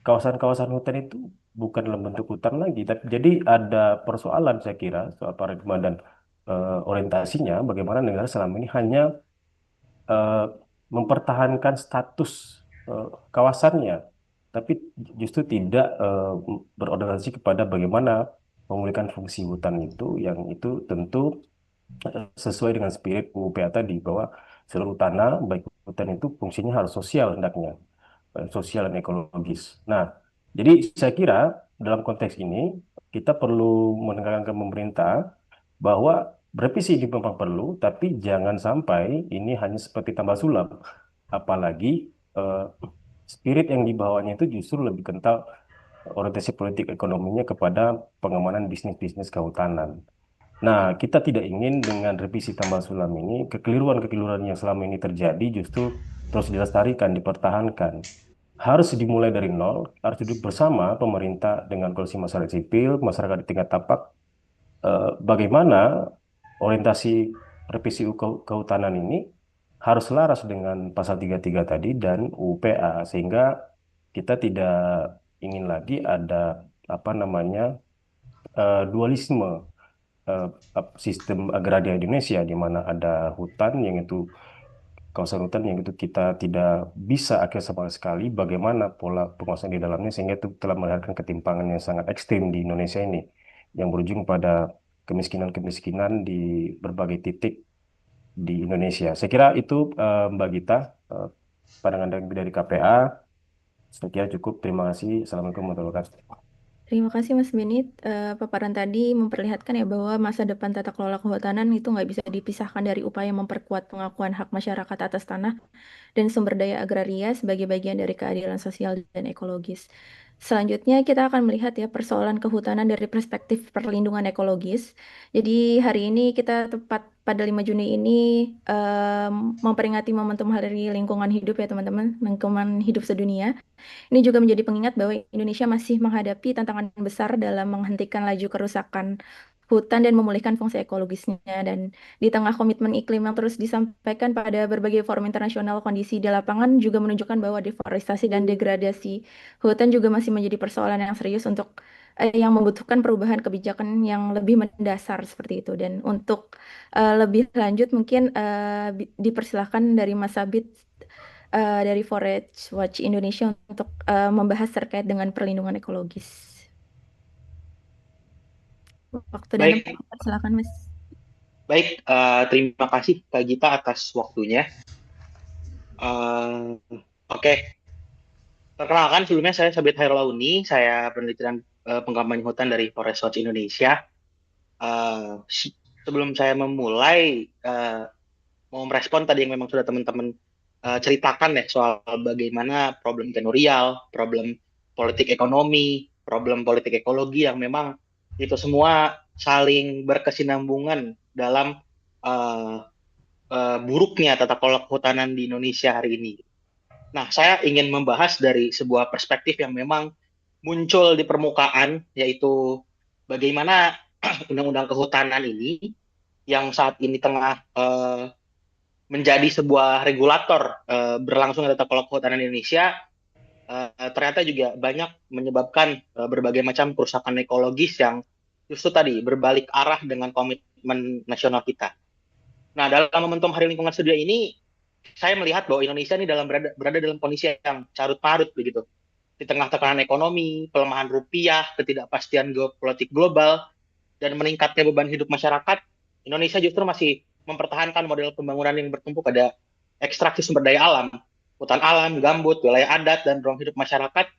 kawasan-kawasan hutan itu bukan dalam bentuk hutan lagi. Tapi, jadi ada persoalan saya kira soal paradigma dan orientasinya, bagaimana negara selama ini hanya eh, mempertahankan status kawasannya, tapi justru tidak berorientasi kepada bagaimana memulihkan fungsi hutan itu, yang itu tentu sesuai dengan spirit UUPA tadi, bahwa seluruh tanah, baik hutan itu fungsinya harus sosial hendaknya, sosial dan ekologis. Nah, jadi saya kira dalam konteks ini kita perlu menekankan ke pemerintah bahwa revisi ini memang perlu, tapi jangan sampai ini hanya seperti tambah sulam. Apalagi eh, spirit yang dibawanya itu justru lebih kental orientasi politik ekonominya kepada pengamanan bisnis-bisnis kehutanan. Nah, kita tidak ingin dengan revisi tambal sulam ini, kekeliruan-kekeliruan yang selama ini terjadi justru terus dilestarikan, dipertahankan. Harus dimulai dari nol, harus duduk bersama pemerintah dengan koalisi masyarakat sipil, masyarakat di tingkat tapak, bagaimana orientasi revisi kehutanan ini harus selaras dengan pasal 33 tadi dan UPA, sehingga kita tidak ingin lagi ada apa namanya dualisme eh, sistem agraria Indonesia, di mana ada hutan yang itu kawasan hutan yang itu kita tidak bisa akses sama sekali bagaimana pola penguasaan di dalamnya, sehingga itu telah melahirkan ketimpangan yang sangat ekstrim di Indonesia ini yang berujung pada kemiskinan-kemiskinan di berbagai titik di Indonesia. Saya kira itu Mbak Gita, eh, pandangan dari KPA. Saya kira cukup. Terima kasih. Assalamualaikum warahmatullahi wabarakatuh. Terima kasih Mas Benit. Paparan tadi memperlihatkan ya bahwa masa depan tata kelola kehutanan itu nggak bisa dipisahkan dari upaya memperkuat pengakuan hak masyarakat atas tanah dan sumber daya agraria sebagai bagian dari keadilan sosial dan ekologis. Selanjutnya kita akan melihat ya persoalan kehutanan dari perspektif perlindungan ekologis. Jadi hari ini kita tepat pada 5 Juni ini memperingati momentum Hari Lingkungan Hidup ya teman-teman, lingkungan hidup sedunia. Ini juga menjadi pengingat bahwa Indonesia masih menghadapi tantangan besar dalam menghentikan laju kerusakan hutan dan memulihkan fungsi ekologisnya. Dan di tengah komitmen iklim yang terus disampaikan pada berbagai forum internasional, kondisi di lapangan juga menunjukkan bahwa deforestasi dan degradasi hutan juga masih menjadi persoalan yang serius untuk yang membutuhkan perubahan kebijakan yang lebih mendasar seperti itu. Dan untuk lebih lanjut mungkin dipersilahkan dari Mas Sabit dari Forest Watch Indonesia untuk membahas terkait dengan perlindungan ekologis. Waktu dan Baik, tempat, silakan Mas. baik. Terima kasih Kak Gita atas waktunya. Oke. Perkenalkan, sebelumnya saya Sabit Hairlauni, saya peneliti dan pengkampanye hutan dari Forest Watch Indonesia. Sebelum saya memulai, mau merespon tadi yang memang sudah teman-teman ceritakan ya soal bagaimana problem tenurial, problem politik ekonomi, problem politik ekologi yang memang itu semua saling berkesinambungan dalam buruknya tata kelola kehutanan di Indonesia hari ini. Nah, saya ingin membahas dari sebuah perspektif yang memang muncul di permukaan, yaitu bagaimana undang-undang kehutanan ini yang saat ini tengah menjadi sebuah regulator berlangsung tata kelola kehutanan Indonesia, ternyata juga banyak menyebabkan berbagai macam kerusakan ekologis yang justru tadi berbalik arah dengan komitmen nasional kita. Nah, dalam momentum Hari Lingkungan Sedunia ini, saya melihat bahwa Indonesia ini berada dalam kondisi yang carut-marut begitu. Di tengah tekanan ekonomi, pelemahan rupiah, ketidakpastian geopolitik global, dan meningkatnya beban hidup masyarakat, Indonesia justru masih mempertahankan model pembangunan yang bertumpu pada ekstraksi sumber daya alam, hutan alam, gambut, wilayah adat, dan ruang hidup masyarakat,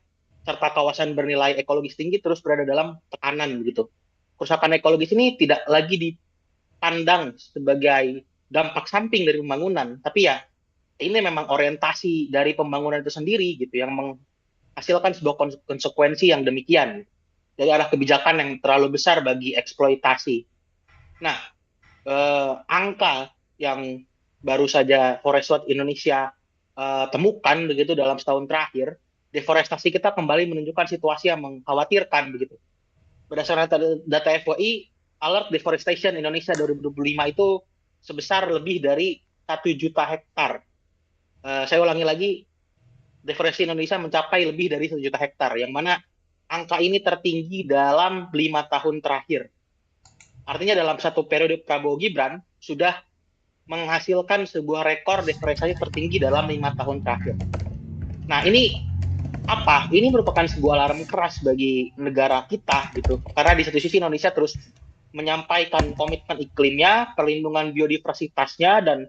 serta kawasan bernilai ekologis tinggi terus berada dalam tekanan begitu. Kerusakan ekologis ini tidak lagi dipandang sebagai dampak samping dari pembangunan, tapi ya ini memang orientasi dari pembangunan itu sendiri gitu yang menghasilkan sebuah konsekuensi yang demikian dari arah kebijakan yang terlalu besar bagi eksploitasi. Nah, angka yang baru saja Forest Watch Indonesia temukan begitu dalam setahun terakhir, deforestasi kita kembali menunjukkan situasi yang mengkhawatirkan begitu. Berdasarkan data FOI, alert deforestation Indonesia 2025 itu sebesar lebih dari 1 juta hektar. Saya ulangi lagi, deforestasi Indonesia mencapai lebih dari 1 juta hektar, yang mana angka ini tertinggi dalam 5 tahun terakhir. Artinya dalam satu periode Prabowo Gibran sudah menghasilkan sebuah rekor deforestasi tertinggi dalam 5 tahun terakhir. Nah, ini apa? Ini merupakan sebuah alarm keras bagi negara kita gitu. Karena di satu sisi Indonesia terus menyampaikan komitmen iklimnya, perlindungan biodiversitasnya, dan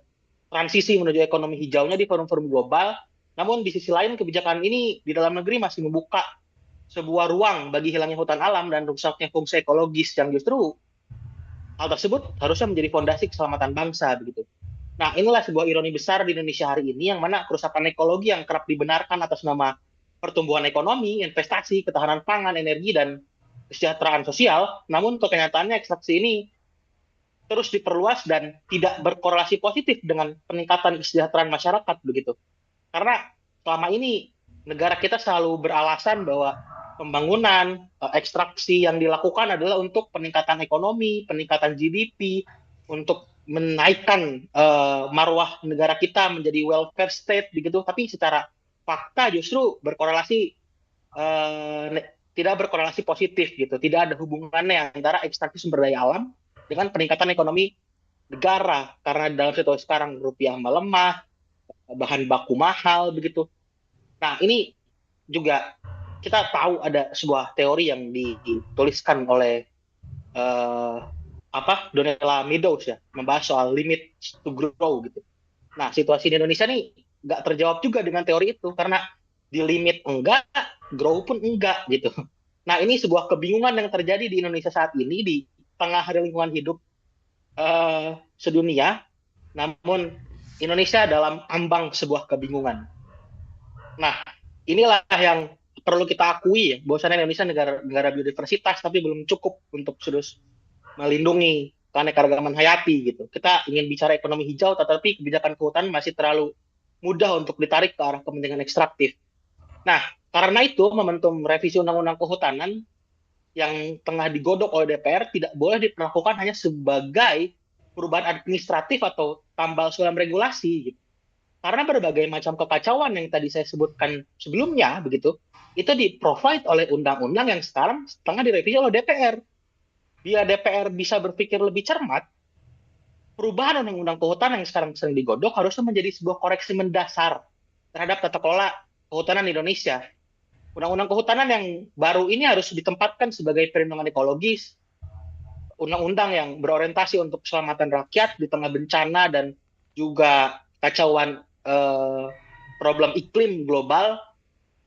transisi menuju ekonomi hijaunya di forum-forum global. Namun di sisi lain kebijakan ini di dalam negeri masih membuka sebuah ruang bagi hilangnya hutan alam dan rusaknya fungsi ekologis yang justru hal tersebut harusnya menjadi fondasi keselamatan bangsa begitu. Nah, inilah sebuah ironi besar di Indonesia hari ini, yang mana kerusakan ekologi yang kerap dibenarkan atas nama pertumbuhan ekonomi, investasi, ketahanan pangan, energi, dan kesejahteraan sosial, namun kenyataannya ekstraksi ini terus diperluas dan tidak berkorelasi positif dengan peningkatan kesejahteraan masyarakat begitu. Karena selama ini negara kita selalu beralasan bahwa pembangunan, ekstraksi yang dilakukan adalah untuk peningkatan ekonomi, peningkatan GDP, untuk menaikkan marwah negara kita menjadi welfare state begitu. Tapi secara fakta justru berkorelasi tidak berkorelasi positif gitu. Tidak ada hubungannya antara ekstraksi sumber daya alam dengan peningkatan ekonomi negara. Karena dalam situasi sekarang rupiah melemah, bahan baku mahal begitu. Nah, ini juga kita tahu ada sebuah teori yang dituliskan oleh Donella Meadows ya, membahas soal limit to grow gitu. Nah, situasi di Indonesia nih nggak terjawab juga dengan teori itu, karena di limit enggak, grow pun enggak gitu. Nah, ini sebuah kebingungan yang terjadi di Indonesia saat ini di tengah lingkungan hidup sedunia, namun Indonesia dalam ambang sebuah kebingungan. Nah, inilah yang perlu kita akui ya, bahwasannya Indonesia negara biodiversitas, tapi belum cukup untuk terus melindungi keanekaragaman hayati gitu. Kita ingin bicara ekonomi hijau, tetapi kebijakan kehutanan masih terlalu mudah untuk ditarik ke arah kepentingan ekstraktif. Nah, karena itu momentum revisi Undang-Undang Kehutanan yang tengah digodok oleh DPR tidak boleh diperlakukan hanya sebagai perubahan administratif atau tambal sulam regulasi gitu. Karena berbagai macam kekacauan yang tadi saya sebutkan sebelumnya begitu, itu di-provide oleh undang-undang yang sekarang tengah direvisi oleh DPR. Biar DPR bisa berpikir lebih cermat, perubahan undang-undang kehutanan yang sekarang sering digodok harusnya menjadi sebuah koreksi mendasar terhadap tata kelola kehutanan Indonesia. Undang-undang kehutanan yang baru ini harus ditempatkan sebagai perlindungan ekologis, undang-undang yang berorientasi untuk keselamatan rakyat di tengah bencana dan juga kacauan problem iklim global.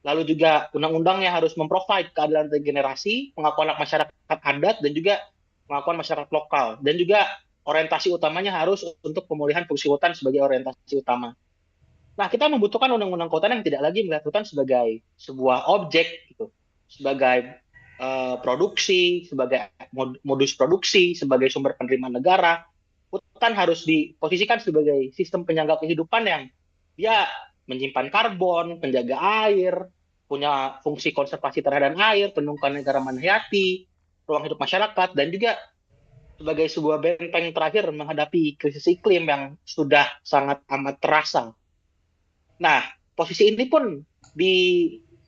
Lalu juga undang-undang yang harus memprovide keadilan regenerasi, pengakuan hak masyarakat adat, dan juga pengakuan masyarakat lokal. Dan juga orientasi utamanya harus untuk pemulihan fungsi hutan sebagai orientasi utama. Nah, kita membutuhkan undang-undang kehutanan yang tidak lagi melihat hutan sebagai sebuah objek, gitu, sebagai produksi, sebagai modus produksi, sebagai sumber penerimaan negara. Hutan harus diposisikan sebagai sistem penyangga kehidupan yang dia menyimpan karbon, penjaga air, punya fungsi konservasi terhadap air, penunggangan keanekaragaman hayati, ruang hidup masyarakat, dan juga sebagai sebuah benteng terakhir menghadapi krisis iklim yang sudah sangat amat terasa. Nah, posisi ini pun di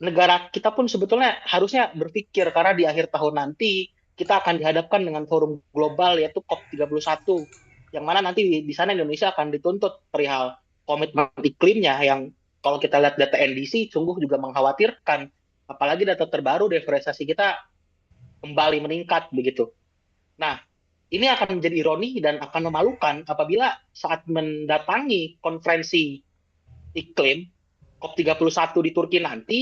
negara kita pun sebetulnya harusnya berpikir, karena di akhir tahun nanti kita akan dihadapkan dengan forum global yaitu COP31, yang mana nanti di sana Indonesia akan dituntut perihal komitmen iklimnya yang kalau kita lihat data NDC sungguh juga mengkhawatirkan, apalagi data terbaru deforestasi kita kembali meningkat begitu. Nah, ini akan menjadi ironi dan akan memalukan apabila saat mendatangi konferensi iklim COP31 di Turki nanti,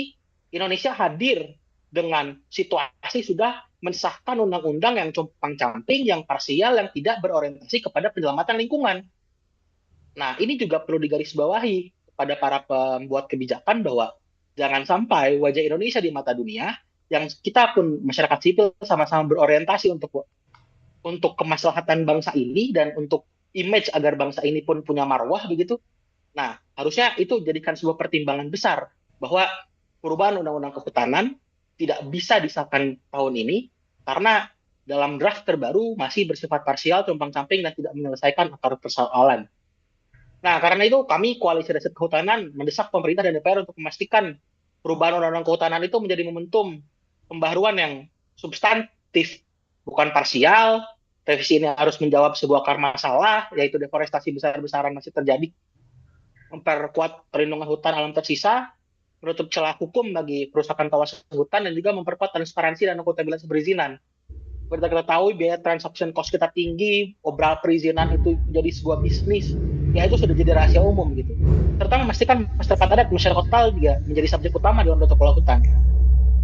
Indonesia hadir dengan situasi sudah mensahkan undang-undang yang compang-camping, yang parsial, yang tidak berorientasi kepada penyelamatan lingkungan. Nah, ini juga perlu digarisbawahi kepada para pembuat kebijakan bahwa jangan sampai wajah Indonesia di mata dunia, yang kita pun masyarakat sipil sama-sama berorientasi untuk kemaslahatan bangsa ini dan untuk image agar bangsa ini pun punya marwah begitu, Nah, harusnya itu jadikan sebuah pertimbangan besar bahwa perubahan undang-undang kehutanan tidak bisa disahkan tahun ini karena dalam draft terbaru masih bersifat parsial, tumpang-camping, dan tidak menyelesaikan akar persoalan. Nah, karena itu kami Koalisi Riset Kehutanan mendesak pemerintah dan DPR untuk memastikan perubahan undang-undang kehutanan itu menjadi momentum pembaharuan yang substantif, bukan parsial. Revisi ini harus menjawab sebuah akar masalah, yaitu deforestasi besar-besaran masih terjadi, memperkuat perlindungan hutan alam tersisa, menutup celah hukum bagi perusakan kawasan hutan, dan juga memperkuat transparansi dan akuntabilitas perizinan. Seperti kita tahu, biaya transaction cost kita tinggi, obral perizinan itu jadi sebuah bisnis, ya itu sudah jadi rahasia umum gitu. Serta memastikan masyarakat adat, masyarakat lokal juga menjadi subjek utama dalam protokol hutan.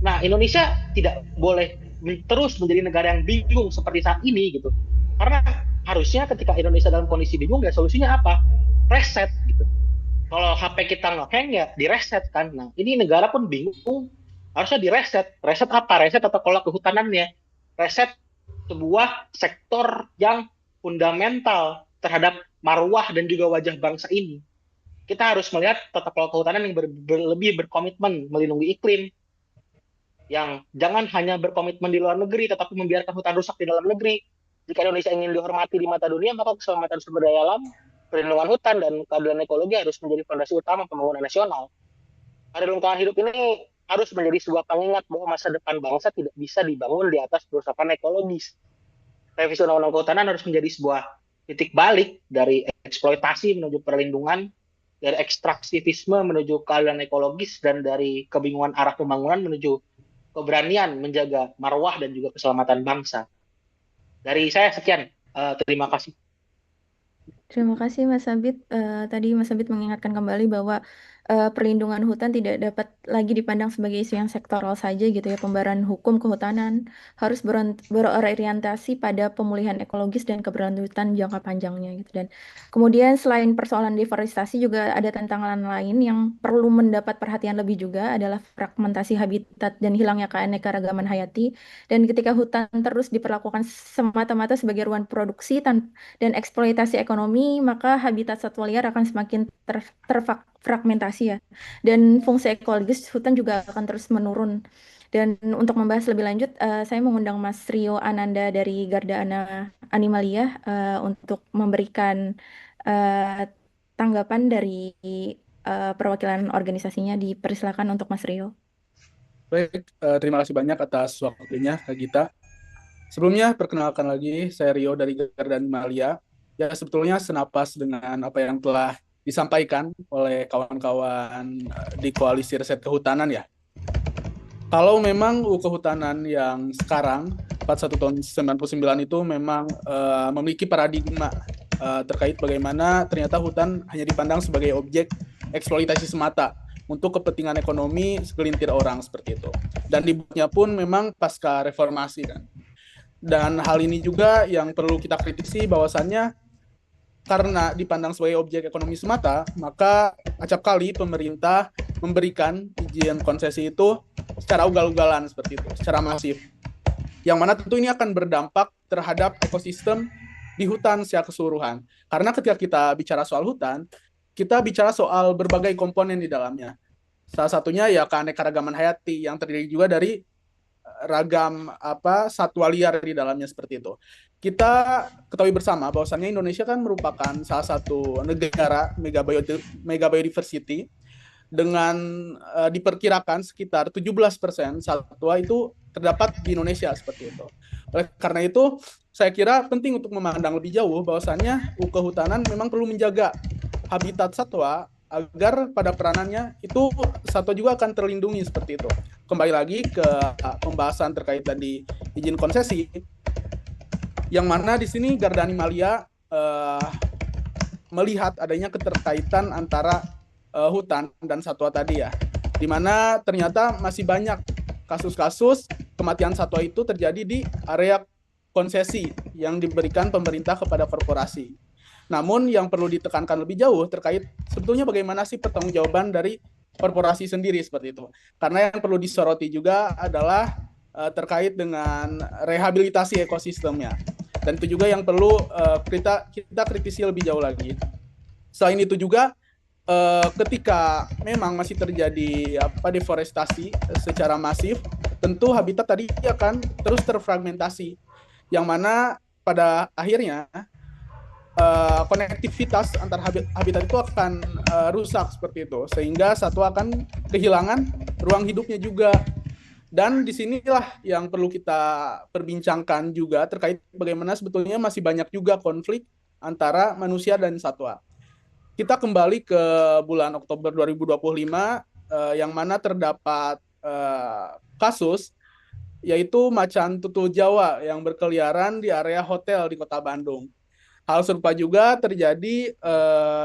Nah, Indonesia tidak boleh terus menjadi negara yang bingung seperti saat ini gitu. Karena harusnya ketika Indonesia dalam kondisi bingung, ya solusinya apa? Reset gitu. Kalau HP kita nge-hang ya direset kan. Nah, ini negara pun bingung, harusnya direset. Reset apa? Reset tata kelola kehutanannya. Reset sebuah sektor yang fundamental terhadap marwah dan juga wajah bangsa ini. Kita harus melihat tata kelola kehutanan yang lebih berkomitmen melindungi iklim, yang jangan hanya berkomitmen di luar negeri, tetapi membiarkan hutan rusak di dalam negeri. Jika Indonesia ingin dihormati di mata dunia, maka keselamatan sumber daya alam, perlindungan hutan, dan keadilan ekologi harus menjadi fondasi utama pembangunan nasional. Keadilan lingkungan hidup ini harus menjadi sebuah pengingat bahwa masa depan bangsa tidak bisa dibangun di atas kerusakan ekologis. Revisi undang-undang kehutanan harus menjadi sebuah titik balik dari eksploitasi menuju perlindungan, dari ekstraksivisme menuju keadilan ekologis, dan dari kebingungan arah pembangunan menuju keberanian menjaga marwah dan juga keselamatan bangsa. Dari saya sekian. Terima kasih. Terima kasih Mas Sabit. Tadi Mas Sabit mengingatkan kembali bahwa perlindungan hutan tidak dapat lagi dipandang sebagai isu yang sektoral saja gitu ya. Pembaharan hukum kehutanan harus berorientasi pada pemulihan ekologis dan keberlanjutan jangka panjangnya gitu. Dan kemudian selain persoalan deforestasi juga ada tantangan lain yang perlu mendapat perhatian lebih juga adalah fragmentasi habitat dan hilangnya keanekaragaman hayati. Dan ketika hutan terus diperlakukan semata-mata sebagai ruang produksi dan eksploitasi ekonomi, maka habitat satwa liar akan semakin terfragmentasi ya. Dan fungsi ekologis hutan juga akan terus menurun. Dan untuk membahas lebih lanjut, saya mengundang Mas Rio Ananda dari Garda Animalia untuk memberikan tanggapan dari perwakilan organisasinya. Dipersilakan untuk Mas Rio. Baik, terima kasih banyak atas waktunya Kak Gita. Sebelumnya, perkenalkan lagi, saya Rio dari Garda Animalia. Ya, sebetulnya senapas dengan apa yang telah disampaikan oleh kawan-kawan di Koalisi Riset Kehutanan ya. Kalau memang UU Kehutanan yang sekarang, 41 tahun 99 itu memang memiliki paradigma terkait bagaimana ternyata hutan hanya dipandang sebagai objek eksploitasi semata untuk kepentingan ekonomi segelintir orang seperti itu. Dan dibuatnya pun memang pasca reformasi kan. Dan hal ini juga yang perlu kita kritisi bahwasannya karena dipandang sebagai objek ekonomi semata, maka acap kali pemerintah memberikan izin konsesi itu secara ugal-ugalan seperti itu, secara masif. Yang mana tentu ini akan berdampak terhadap ekosistem di hutan secara keseluruhan. Karena ketika kita bicara soal hutan, kita bicara soal berbagai komponen di dalamnya. Salah satunya ya keanekaragaman hayati yang terdiri juga dari ragam satwa liar di dalamnya seperti itu. Kita ketahui bersama bahwasannya Indonesia kan merupakan salah satu negara mega biodiversity dengan diperkirakan sekitar 17% satwa itu terdapat di Indonesia seperti itu. Oleh karena itu, saya kira penting untuk memandang lebih jauh bahwasannya UU Kehutanan memang perlu menjaga habitat satwa agar pada peranannya itu satwa juga akan terlindungi seperti itu. Kembali lagi ke pembahasan terkait tadi izin konsesi, yang mana di sini Garda Animalia melihat adanya keterkaitan antara hutan dan satwa tadi ya, di mana ternyata masih banyak kasus-kasus kematian satwa itu terjadi di area konsesi yang diberikan pemerintah kepada korporasi. Namun yang perlu ditekankan lebih jauh terkait sebetulnya bagaimana sih pertanggungjawaban dari korporasi sendiri seperti itu. Karena yang perlu disoroti juga adalah terkait dengan rehabilitasi ekosistemnya. Dan itu juga yang perlu kita kritisi lebih jauh lagi. Selain itu juga ketika memang masih terjadi deforestasi secara masif, tentu habitat tadi akan terus terfragmentasi, yang mana pada akhirnya konektivitas antar habitat itu akan rusak seperti itu, sehingga satwa akan kehilangan ruang hidupnya juga. Dan disinilah yang perlu kita perbincangkan juga terkait bagaimana sebetulnya masih banyak juga konflik antara manusia dan satwa. Kita kembali ke bulan Oktober 2025 yang mana terdapat kasus yaitu macan tutul Jawa yang berkeliaran di area hotel di Kota Bandung. Hal serupa juga terjadi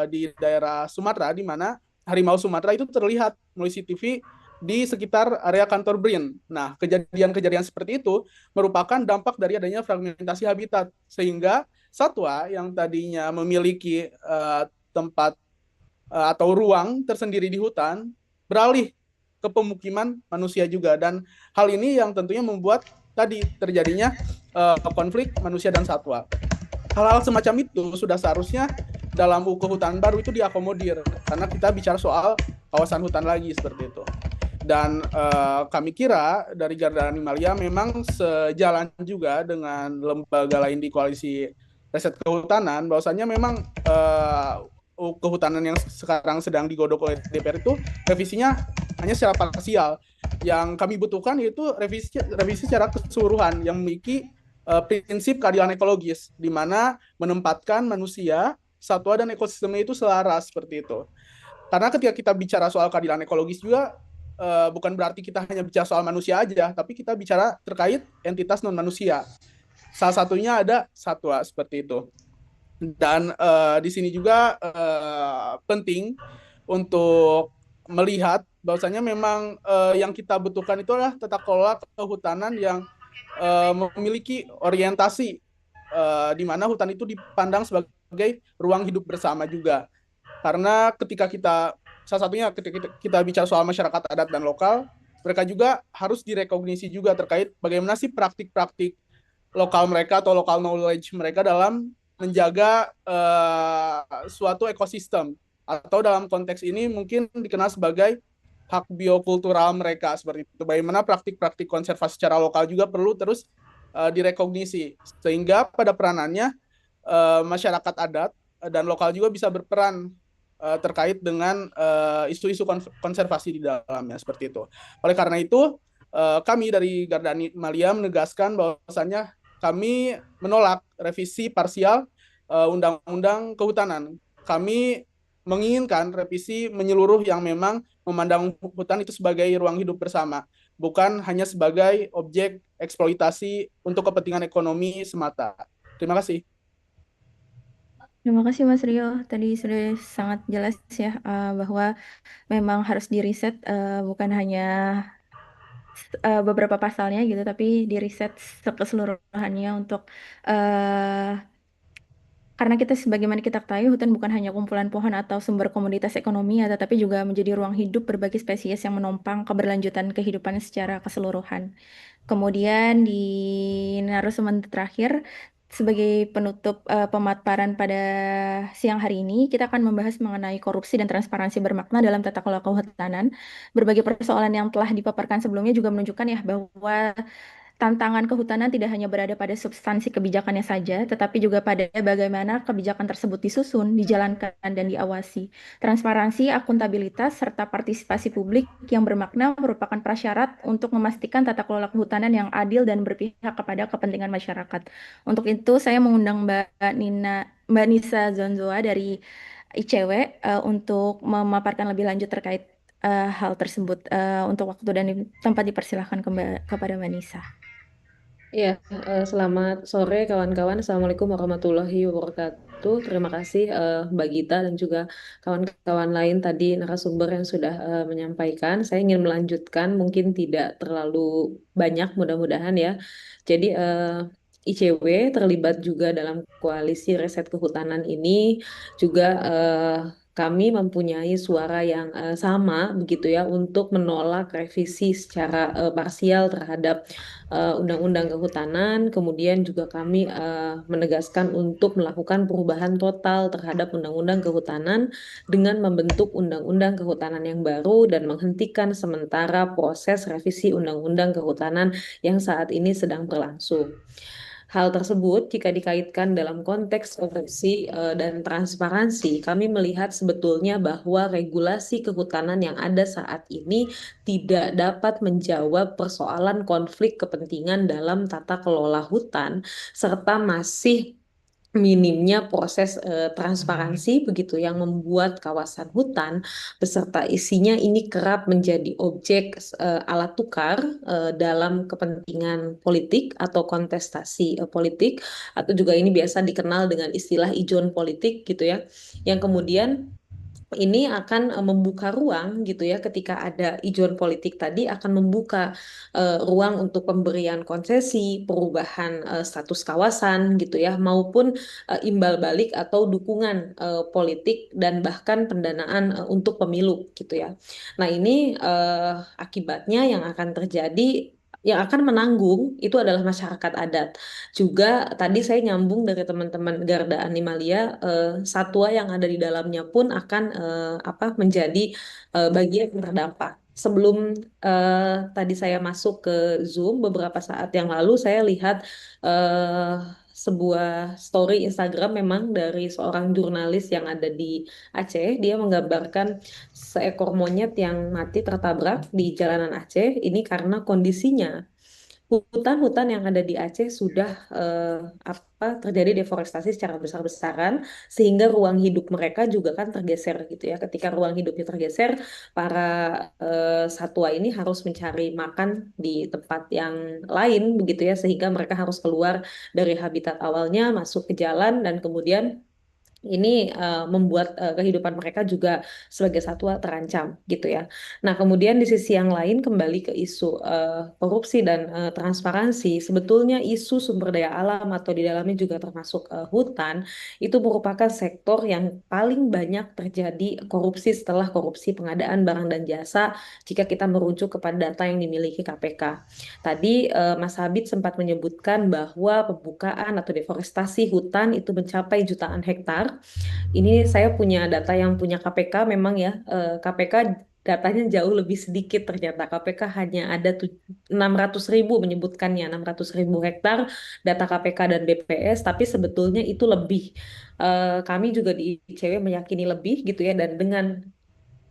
di daerah Sumatera, di mana harimau Sumatera itu terlihat melalui CCTV di sekitar area kantor BRIN. Nah, kejadian-kejadian seperti itu merupakan dampak dari adanya fragmentasi habitat, sehingga satwa yang tadinya memiliki tempat atau ruang tersendiri di hutan beralih ke pemukiman manusia juga. Dan hal ini yang tentunya membuat tadi terjadinya konflik manusia dan satwa. Hal-hal semacam itu sudah seharusnya dalam UU Kehutanan baru itu diakomodir, karena kita bicara soal kawasan hutan lagi seperti itu. Dan kami kira dari Garda Animalia memang sejalan juga dengan lembaga lain di koalisi riset kehutanan, bahwasanya memang UU Kehutanan yang sekarang sedang digodok oleh DPR itu revisinya hanya secara parsial. Yang kami butuhkan yaitu revisi secara keseluruhan yang memiliki prinsip keadilan ekologis, di mana menempatkan manusia, satwa, dan ekosistemnya itu selaras seperti itu. Karena ketika kita bicara soal keadilan ekologis juga bukan berarti kita hanya bicara soal manusia aja, tapi kita bicara terkait entitas non manusia. Salah satunya ada satwa seperti itu. Dan di sini juga penting untuk melihat bahwasanya memang yang kita butuhkan itu adalah tata kelola kehutanan yang memiliki orientasi di mana hutan itu dipandang sebagai ruang hidup bersama juga. Karena ketika salah satunya ketika kita bicara soal masyarakat adat dan lokal, mereka juga harus direkognisi juga terkait bagaimana sih praktik-praktik lokal mereka atau local knowledge mereka dalam menjaga suatu ekosistem, atau dalam konteks ini mungkin dikenal sebagai hak biokultural mereka seperti itu. Bagaimana praktik-praktik konservasi secara lokal juga perlu terus direkognisi, sehingga pada peranannya masyarakat adat dan lokal juga bisa berperan terkait dengan isu-isu konservasi di dalamnya seperti itu. Oleh karena itu, kami dari Garda Animalia menegaskan bahwasannya kami menolak revisi parsial Undang-Undang Kehutanan. Kami menginginkan revisi menyeluruh yang memang memandang hutan itu sebagai ruang hidup bersama, bukan hanya sebagai objek eksploitasi untuk kepentingan ekonomi semata. Terima kasih. Terima kasih Mas Rio. Tadi sudah sangat jelas ya bahwa memang harus diriset bukan hanya beberapa pasalnya gitu, tapi diriset keseluruhannya untuk karena kita sebagaimana kita ketahui hutan bukan hanya kumpulan pohon atau sumber komoditas ekonomi ya, tetapi juga menjadi ruang hidup berbagai spesies yang menopang keberlanjutan kehidupan secara keseluruhan. Kemudian di narasumber terakhir, sebagai penutup pemaparan pada siang hari ini, kita akan membahas mengenai korupsi dan transparansi bermakna dalam tata kelola kehutanan. Berbagai persoalan yang telah dipaparkan sebelumnya juga menunjukkan ya bahwa tantangan kehutanan tidak hanya berada pada substansi kebijakannya saja, tetapi juga pada bagaimana kebijakan tersebut disusun, dijalankan, dan diawasi. Transparansi, akuntabilitas, serta partisipasi publik yang bermakna merupakan prasyarat untuk memastikan tata kelola kehutanan yang adil dan berpihak kepada kepentingan masyarakat. Untuk itu, saya mengundang Mbak Nisa Zonzoa dari ICW untuk memaparkan lebih lanjut terkait hal tersebut. Untuk waktu dan tempat dipersilahkan kepada Mbak Nisa. Ya, selamat sore kawan-kawan. Assalamualaikum warahmatullahi wabarakatuh. Terima kasih Mbak Gita dan juga kawan-kawan lain tadi narasumber yang sudah menyampaikan. Saya ingin melanjutkan, mungkin tidak terlalu banyak mudah-mudahan ya. Jadi ICW terlibat juga dalam koalisi riset kehutanan ini juga kami mempunyai suara yang sama begitu ya untuk menolak revisi secara parsial terhadap Undang-Undang Kehutanan. Kemudian juga kami menegaskan untuk melakukan perubahan total terhadap Undang-Undang Kehutanan dengan membentuk Undang-Undang Kehutanan yang baru dan menghentikan sementara proses revisi Undang-Undang Kehutanan yang saat ini sedang berlangsung. Hal tersebut jika dikaitkan dalam konteks korupsi dan transparansi, kami melihat sebetulnya bahwa regulasi kehutanan yang ada saat ini tidak dapat menjawab persoalan konflik kepentingan dalam tata kelola hutan, serta masih minimnya proses transparansi begitu yang membuat kawasan hutan beserta isinya ini kerap menjadi objek alat tukar dalam kepentingan politik atau kontestasi politik, atau juga ini biasa dikenal dengan istilah ijon politik gitu ya, yang kemudian ini akan membuka ruang gitu ya, ketika ada ijon politik tadi akan membuka ruang untuk pemberian konsesi, perubahan status kawasan gitu ya, maupun imbal balik atau dukungan politik dan bahkan pendanaan untuk pemilu gitu ya. Nah, ini akibatnya yang akan terjadi, yang akan menanggung itu adalah masyarakat adat. Juga tadi saya nyambung dari teman-teman Garda Animalia, satwa yang ada di dalamnya pun akan menjadi bagian yang terdampak. Sebelum tadi saya masuk ke Zoom beberapa saat yang lalu, saya lihat eh, sebuah story Instagram memang dari seorang jurnalis yang ada di Aceh. Dia menggambarkan seekor monyet yang mati tertabrak di jalanan Aceh. Ini karena kondisinya hutan-hutan yang ada di Aceh sudah terjadi deforestasi secara besar-besaran, sehingga ruang hidup mereka juga kan tergeser gitu ya. Ketika ruang hidupnya tergeser, para satwa ini harus mencari makan di tempat yang lain begitu ya, sehingga mereka harus keluar dari habitat awalnya, masuk ke jalan, dan kemudian ini membuat kehidupan mereka juga sebagai satwa terancam gitu ya. Nah, kemudian di sisi yang lain kembali ke isu korupsi dan transparansi, sebetulnya isu sumber daya alam atau di dalamnya juga termasuk hutan itu merupakan sektor yang paling banyak terjadi korupsi setelah korupsi pengadaan barang dan jasa jika kita merujuk kepada data yang dimiliki KPK. Tadi Mas Habib sempat menyebutkan bahwa pembukaan atau deforestasi hutan itu mencapai jutaan hektar. Ini saya punya data yang punya KPK memang ya, KPK datanya jauh lebih sedikit ternyata. KPK hanya ada 600.000 menyebutkannya, 600.000 hektar data KPK dan BPS, tapi sebetulnya itu lebih. Kami juga di ICW meyakini lebih gitu ya, dan dengan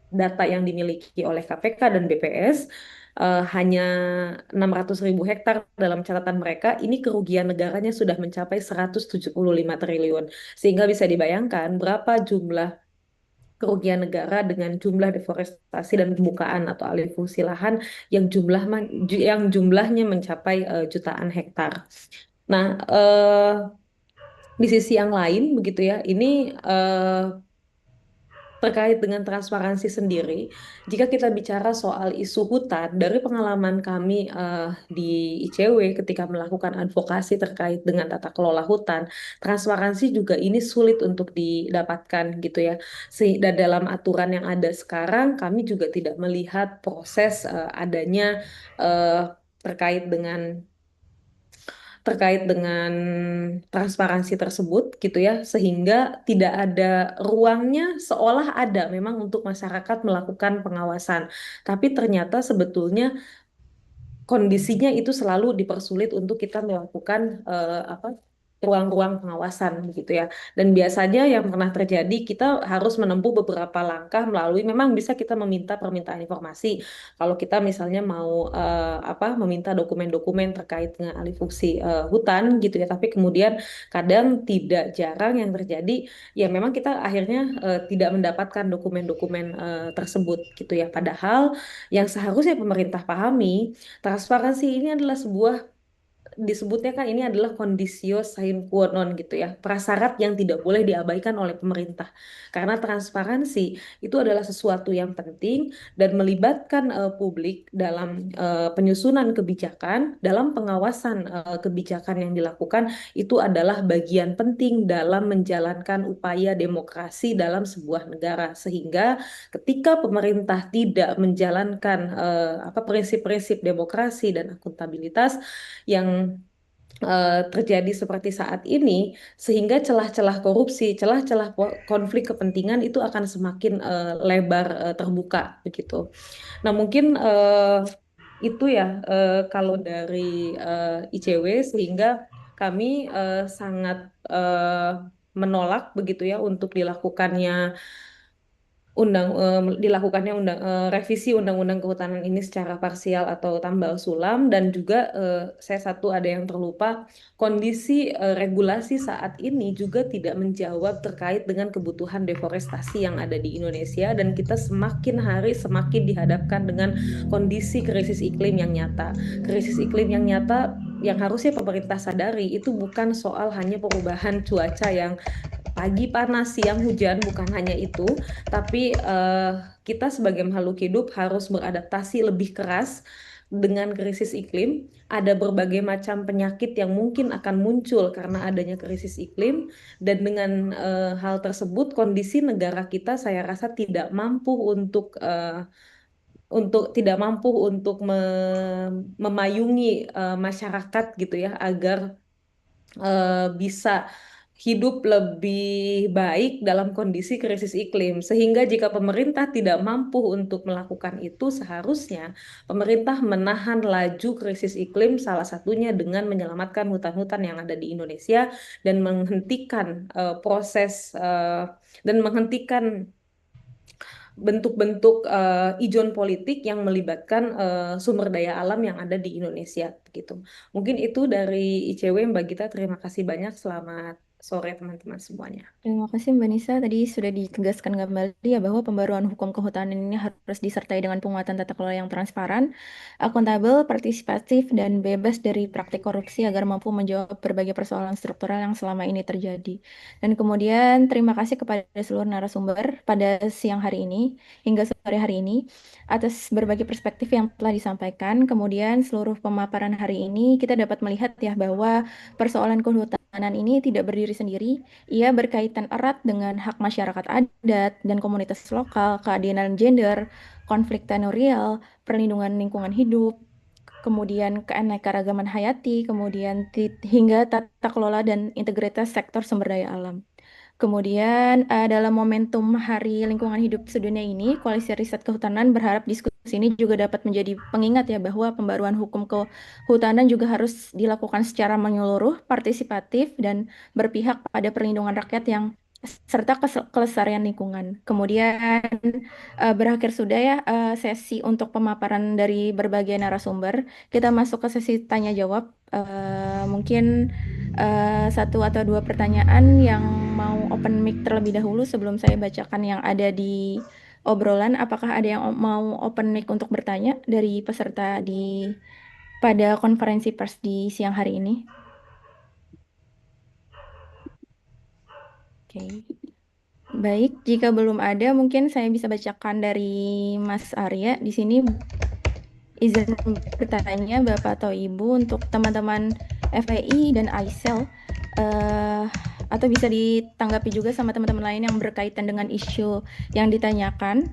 data yang dimiliki oleh KPK dan BPS hanya 600.000 hektar dalam catatan mereka, ini kerugian negaranya sudah mencapai 175 triliun. Sehingga bisa dibayangkan berapa jumlah kerugian negara dengan jumlah deforestasi dan pembukaan atau alih fungsi lahan yang jumlahnya mencapai jutaan hektar. Nah, di sisi yang lain begitu ya, ini terkait dengan transparansi sendiri, jika kita bicara soal isu hutan, dari pengalaman kami di ICW ketika melakukan advokasi terkait dengan tata kelola hutan, transparansi juga ini sulit untuk didapatkan gitu ya. Dan dalam aturan yang ada sekarang, kami juga tidak melihat proses adanya eh, terkait dengan terkait dengan transparansi tersebut gitu ya, sehingga tidak ada ruangnya, seolah ada memang untuk masyarakat melakukan pengawasan, tapi ternyata sebetulnya kondisinya itu selalu dipersulit untuk kita melakukan ruang-ruang pengawasan begitu ya. Dan biasanya yang pernah terjadi, kita harus menempuh beberapa langkah melalui, memang bisa kita meminta permintaan informasi kalau kita misalnya mau meminta dokumen-dokumen terkait dengan alih fungsi hutan gitu ya. Tapi kemudian kadang tidak jarang yang terjadi ya memang kita akhirnya tidak mendapatkan dokumen-dokumen tersebut gitu ya. Padahal yang seharusnya pemerintah pahami, transparansi ini adalah sebuah disebutnya kan ini adalah conditio sine qua non gitu ya, prasyarat yang tidak boleh diabaikan oleh pemerintah. Karena transparansi itu adalah sesuatu yang penting dan melibatkan publik dalam penyusunan kebijakan, dalam pengawasan kebijakan yang dilakukan itu adalah bagian penting dalam menjalankan upaya demokrasi dalam sebuah negara. Sehingga ketika pemerintah tidak menjalankan prinsip-prinsip demokrasi dan akuntabilitas yang terjadi seperti saat ini, sehingga celah-celah korupsi, celah-celah konflik kepentingan itu akan semakin lebar terbuka begitu. Nah, mungkin itu ya kalau dari ICW, sehingga kami sangat menolak begitu ya untuk dilakukannya revisi Undang-Undang Kehutanan ini secara parsial atau tambal sulam. Dan juga ada yang terlupa, kondisi regulasi saat ini juga tidak menjawab terkait dengan kebutuhan deforestasi yang ada di Indonesia, dan kita semakin hari semakin dihadapkan dengan kondisi krisis iklim yang nyata. Krisis iklim yang nyata yang harusnya pemerintah sadari itu bukan soal hanya perubahan cuaca yang pagi panas, siang hujan, bukan hanya itu, tapi kita sebagai makhluk hidup harus beradaptasi lebih keras dengan krisis iklim. Ada berbagai macam penyakit yang mungkin akan muncul karena adanya krisis iklim, dan dengan hal tersebut kondisi negara kita saya rasa tidak mampu untuk memayungi masyarakat gitu ya, agar bisa hidup lebih baik dalam kondisi krisis iklim. Sehingga jika pemerintah tidak mampu untuk melakukan itu, seharusnya pemerintah menahan laju krisis iklim, salah satunya dengan menyelamatkan hutan-hutan yang ada di Indonesia dan menghentikan bentuk-bentuk ijon politik yang melibatkan sumber daya alam yang ada di Indonesia begitu. Mungkin itu dari ICW, Mbak Gita. Terima kasih banyak. Selamat sore teman-teman semuanya. Terima kasih Mbak Nisa. Tadi sudah ditegaskan kembali ya bahwa pembaruan hukum kehutanan ini harus disertai dengan penguatan tata kelola yang transparan, akuntabel, partisipatif, dan bebas dari praktik korupsi agar mampu menjawab berbagai persoalan struktural yang selama ini terjadi. Dan kemudian terima kasih kepada seluruh narasumber pada siang hari ini hingga sore hari ini atas berbagai perspektif yang telah disampaikan. Kemudian seluruh pemaparan hari ini kita dapat melihat ya bahwa persoalan kehutanan ini tidak berdiri sendiri. Ia berkaitan erat dengan hak masyarakat adat dan komunitas lokal, keadilan gender, konflik teritorial, perlindungan lingkungan hidup, kemudian keanekaragaman hayati, kemudian hingga tata kelola dan integritas sektor sumber daya alam. Kemudian dalam momentum Hari Lingkungan Hidup Sedunia ini, Koalisi Riset Kehutanan berharap diskusi ini juga dapat menjadi pengingat ya bahwa pembaruan hukum kehutanan juga harus dilakukan secara menyeluruh, partisipatif, dan berpihak pada perlindungan rakyat yang serta kelestarian lingkungan. Kemudian berakhir sudah ya sesi untuk pemaparan dari berbagai narasumber. Kita masuk ke sesi tanya jawab. Mungkin satu atau dua pertanyaan yang mau open mic terlebih dahulu sebelum saya bacakan yang ada di obrolan. Apakah ada yang mau open mic untuk bertanya dari peserta pada konferensi pers di siang hari ini? Oke. Baik, jika belum ada mungkin saya bisa bacakan dari Mas Arya. Di sini izin bertanya Bapak atau Ibu untuk teman-teman FPI dan ISEL, atau bisa ditanggapi juga sama teman-teman lain yang berkaitan dengan isu yang ditanyakan.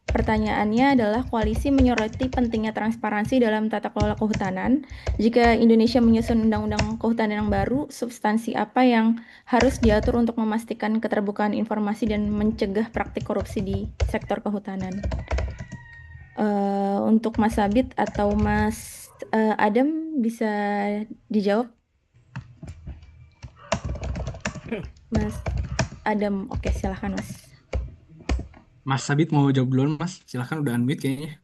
Pertanyaannya adalah koalisi menyoroti pentingnya transparansi dalam tata kelola kehutanan. Jika Indonesia menyusun undang-undang kehutanan yang baru, substansi apa yang harus diatur untuk memastikan keterbukaan informasi dan mencegah praktik korupsi di sektor kehutanan? Untuk Mas Sabit atau Mas Adam bisa dijawab? Mas Adam, oke, silahkan Mas. Mas Sabit mau jawab duluan, Mas. Silahkan, udah unmute kayaknya.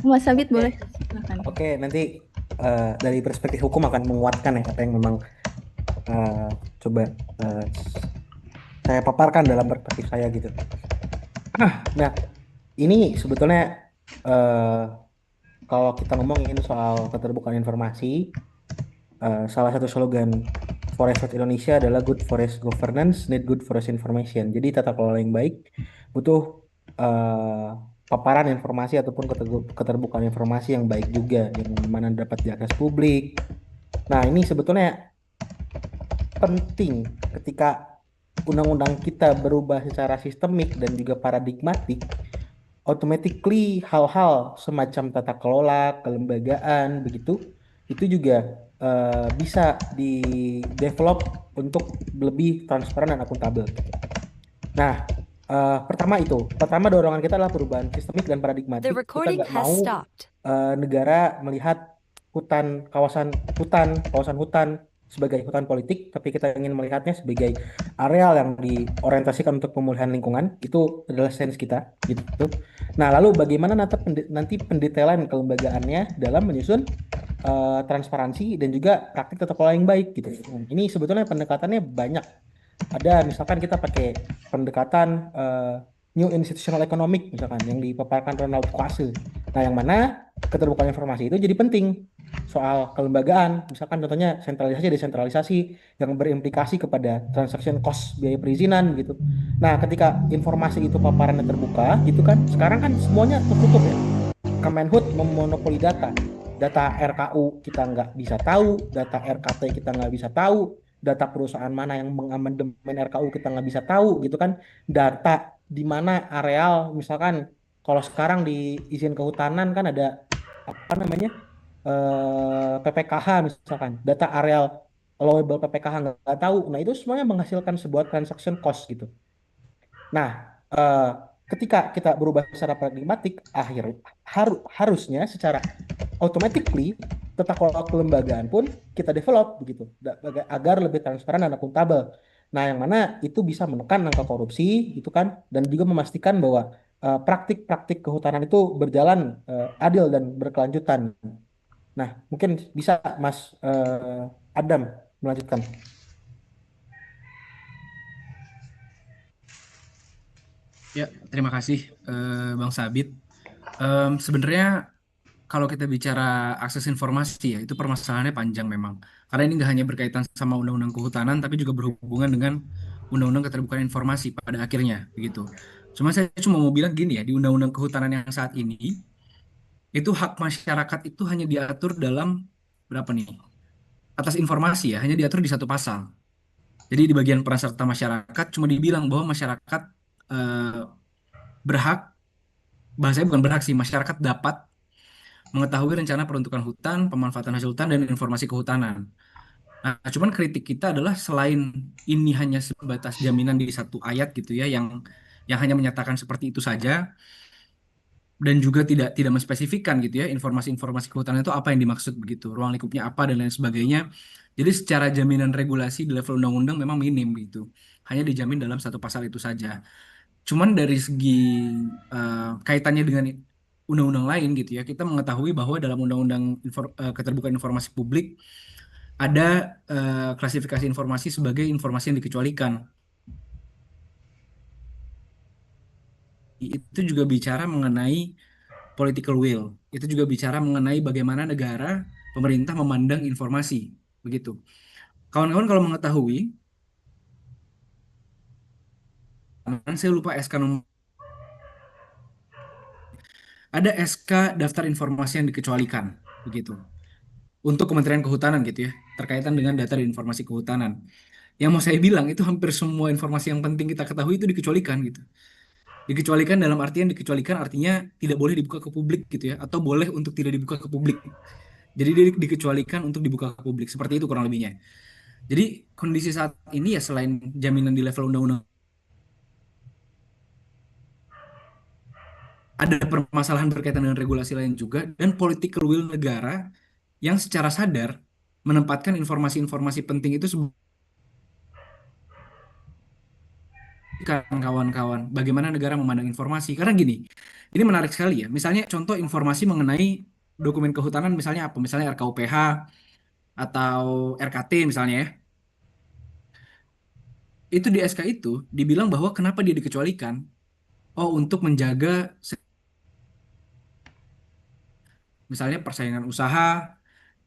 Mas Sabit boleh, silahkan. Oke, nanti dari perspektif hukum akan menguatkan ya apa yang memang coba saya paparkan dalam perspektif saya gitu. Nah, ini sebetulnya kalau kita ngomongin soal keterbukaan informasi, salah satu slogan Forest Watch Indonesia adalah Good Forest Governance, Need Good Forest Information. Jadi tata kelola yang baik butuh eh, paparan informasi ataupun keterbukaan informasi yang baik juga, yang mana dapat diakses publik. Nah, ini sebetulnya penting ketika undang-undang kita berubah secara sistemik dan juga paradigmatik, automatically hal-hal semacam tata kelola, kelembagaan, begitu, itu juga bisa di-develop untuk lebih transparan dan akuntabel. Nah, pertama dorongan kita adalah perubahan sistemik dan paradigmatik. The Kita recording nggak has mau stopped. negara melihat kawasan hutan sebagai hutan politik, tapi kita ingin melihatnya sebagai areal yang diorientasikan untuk pemulihan lingkungan. Itu adalah sense kita, gitu. Nah, lalu bagaimana nanti pendetailan kelembagaannya dalam menyusun transparansi dan juga praktik tata kelola yang baik, gitu. Ini sebetulnya pendekatannya banyak. Ada misalkan kita pakai pendekatan New Institutional Economic misalkan yang dipaparkan Ronald Kwase. Nah, yang mana keterbukaan informasi itu jadi penting soal kelembagaan, misalkan contohnya sentralisasi desentralisasi yang berimplikasi kepada transaction cost biaya perizinan gitu. Nah, ketika informasi itu paparannya terbuka gitu kan, sekarang kan semuanya tertutup ya. Kemenhub memonopoli data RKU kita nggak bisa tahu, data RKT kita nggak bisa tahu, data perusahaan mana yang mengamandemen RKU kita nggak bisa tahu gitu kan, data di mana areal misalkan kalau sekarang di izin kehutanan kan ada apa namanya PPKH misalkan, data areal allowable PPKH nggak tahu. Nah, itu semuanya menghasilkan sebuah transaction cost gitu. Nah, ketika kita berubah secara pragmatik, harusnya secara automatically tata kelola kelembagaan pun kita develop begitu agar lebih transparan dan akuntabel. Nah, yang mana itu bisa menekan angka korupsi gitu kan, dan juga memastikan bahwa praktik-praktik kehutanan itu berjalan adil dan berkelanjutan. Nah, mungkin bisa Mas Adam melanjutkan. Ya, terima kasih Bang Sabit. Sebenarnya kalau kita bicara akses informasi ya, itu permasalahannya panjang memang. Karena ini nggak hanya berkaitan sama Undang-Undang Kehutanan, tapi juga berhubungan dengan Undang-Undang Keterbukaan Informasi pada akhirnya, begitu. Saya cuma mau bilang gini ya, di Undang-Undang Kehutanan yang saat ini, itu hak masyarakat itu hanya diatur dalam berapa nih? Atas informasi ya, hanya diatur di satu pasal. Jadi di bagian peran serta masyarakat cuma dibilang bahwa masyarakat berhak, bahasanya bukan berhak sih, masyarakat dapat mengetahui rencana peruntukan hutan, pemanfaatan hasil hutan, dan informasi kehutanan. Nah, cuman kritik kita adalah selain ini hanya sebatas jaminan di satu ayat gitu ya, yang hanya menyatakan seperti itu saja, dan juga tidak menspesifikkan gitu ya informasi-informasi kehutanan itu apa yang dimaksud begitu, ruang lingkupnya apa dan lain sebagainya. Jadi secara jaminan regulasi di level undang-undang memang minim gitu, hanya dijamin dalam satu pasal itu saja. Cuman dari segi kaitannya dengan undang-undang lain gitu ya, kita mengetahui bahwa dalam undang-undang keterbukaan informasi publik ada klasifikasi informasi sebagai informasi yang dikecualikan. Itu juga bicara mengenai political will. Itu juga bicara mengenai bagaimana negara, pemerintah memandang informasi, begitu. Kawan-kawan kalau mengetahui, saya lupa SK nomor, ada SK daftar informasi yang dikecualikan, begitu. Untuk Kementerian Kehutanan gitu ya, terkaitan dengan data dan informasi kehutanan. Yang mau saya bilang itu hampir semua informasi yang penting kita ketahui itu dikecualikan gitu. Dikecualikan dalam dikecualikan artinya tidak boleh dibuka ke publik gitu ya, atau boleh untuk tidak dibuka ke publik. Jadi dia dikecualikan untuk dibuka ke publik, seperti itu kurang lebihnya. Jadi kondisi saat ini ya selain jaminan di level undang-undang, ada permasalahan berkaitan dengan regulasi lain juga, dan political will negara yang secara sadar menempatkan informasi-informasi penting itu kawan-kawan, bagaimana negara memandang informasi. Karena gini, ini menarik sekali ya. Misalnya contoh informasi mengenai dokumen kehutanan misalnya apa? Misalnya RKUPH atau RKT misalnya ya. Itu di SK itu dibilang bahwa kenapa dia dikecualikan? Oh, untuk menjaga misalnya persaingan usaha,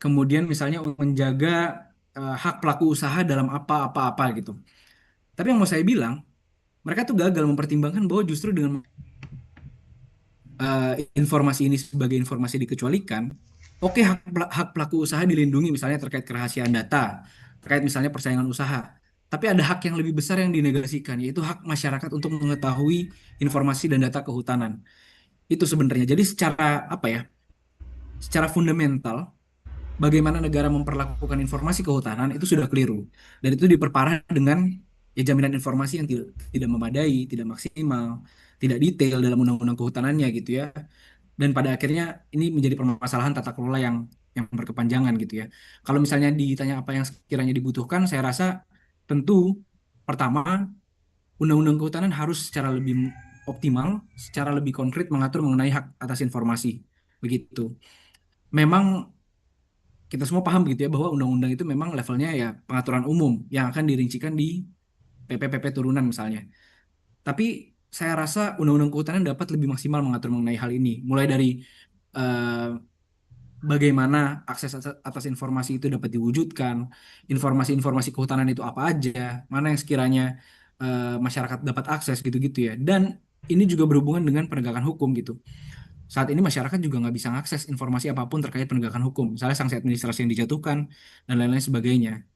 kemudian misalnya menjaga hak pelaku usaha dalam apa-apa-apa gitu. Tapi yang mau saya bilang, mereka tuh gagal mempertimbangkan bahwa justru dengan informasi ini sebagai informasi dikecualikan, oke hak pelaku usaha dilindungi misalnya terkait kerahasiaan data, terkait misalnya persaingan usaha. Tapi ada hak yang lebih besar yang dinegasikan, yaitu hak masyarakat untuk mengetahui informasi dan data kehutanan. Itu sebenarnya. Jadi secara apa ya? Secara fundamental, bagaimana negara memperlakukan informasi kehutanan itu sudah keliru. Dan itu diperparah dengan ya jaminan informasi yang tidak memadai, tidak maksimal, tidak detail dalam undang-undang kehutanannya gitu ya. Dan pada akhirnya ini menjadi permasalahan tata kelola yang berkepanjangan gitu ya. Kalau misalnya ditanya apa yang sekiranya dibutuhkan, saya rasa tentu pertama undang-undang kehutanan harus secara lebih optimal, secara lebih konkret mengatur mengenai hak atas informasi. Begitu. Memang kita semua paham gitu ya bahwa undang-undang itu memang levelnya ya pengaturan umum yang akan dirincikan di PP-PP turunan misalnya. Tapi saya rasa undang-undang kehutanan dapat lebih maksimal mengatur mengenai hal ini. Mulai dari eh, bagaimana akses atas informasi itu dapat diwujudkan, informasi-informasi kehutanan itu apa aja, mana yang sekiranya masyarakat dapat akses gitu-gitu ya. Dan ini juga berhubungan dengan penegakan hukum gitu. Saat ini masyarakat juga nggak bisa mengakses informasi apapun terkait penegakan hukum, misalnya sanksi administrasi yang dijatuhkan dan lain-lain sebagainya.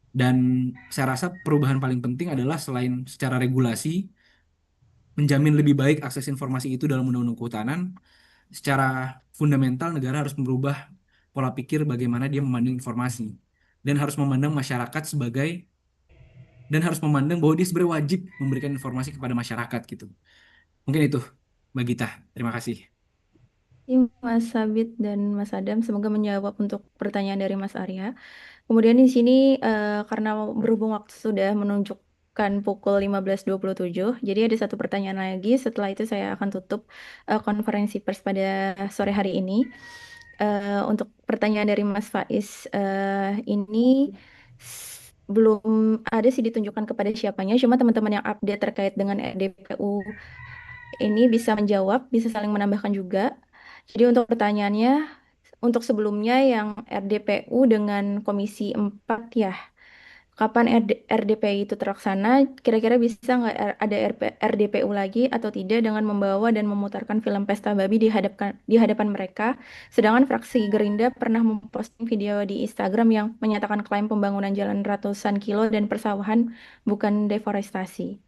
Dan saya rasa perubahan paling penting adalah selain secara regulasi, menjamin lebih baik akses informasi itu dalam undang-undang kehutanan, secara fundamental negara harus merubah pola pikir bagaimana dia memandang informasi dan harus memandang masyarakat sebagai dan harus memandang bahwa dia sebenarnya wajib memberikan informasi kepada masyarakat gitu. Mungkin itu, Mbak Gita. Terima kasih. Terima kasih Mas Sabit dan Mas Adam. Semoga menjawab untuk pertanyaan dari Mas Arya. Kemudian di sini karena berhubung waktu sudah menunjukkan pukul 15.27, jadi ada satu pertanyaan lagi. Setelah itu saya akan tutup konferensi pers pada sore hari ini. Untuk pertanyaan dari Mas Faiz ini belum ada sih ditunjukkan kepada siapanya, cuma teman-teman yang update terkait dengan RDPU ini bisa menjawab, bisa saling menambahkan juga. Jadi untuk pertanyaannya, untuk sebelumnya yang RDPU dengan Komisi 4 ya, kapan RDPI itu terlaksana? Kira-kira bisa nggak ada RDPU lagi atau tidak dengan membawa dan memutarkan film Pesta Babi di hadapan mereka? Sedangkan fraksi Gerindra pernah memposting video di Instagram yang menyatakan klaim pembangunan jalan ratusan kilo dan persawahan bukan deforestasi.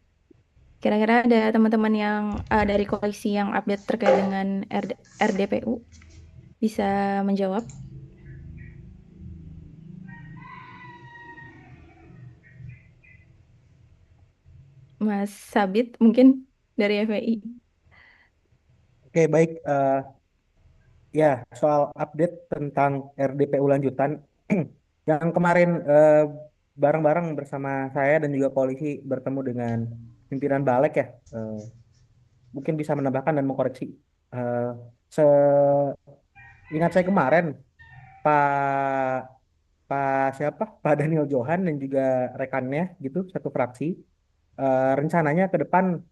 Kira-kira ada teman-teman yang dari koalisi yang update terkait dengan RDPU bisa menjawab? Mas Sabit mungkin dari FPI. Oke, baik. Ya, soal update tentang RDPU lanjutan, yang kemarin bareng-bareng bersama saya dan juga koalisi bertemu dengan pimpinan Balek ya, mungkin bisa menambahkan dan mengkoreksi. Eh, Seingat saya kemarin, Pak Pak siapa? Pak Daniel Johan dan juga rekannya gitu, satu fraksi. Rencananya ke depan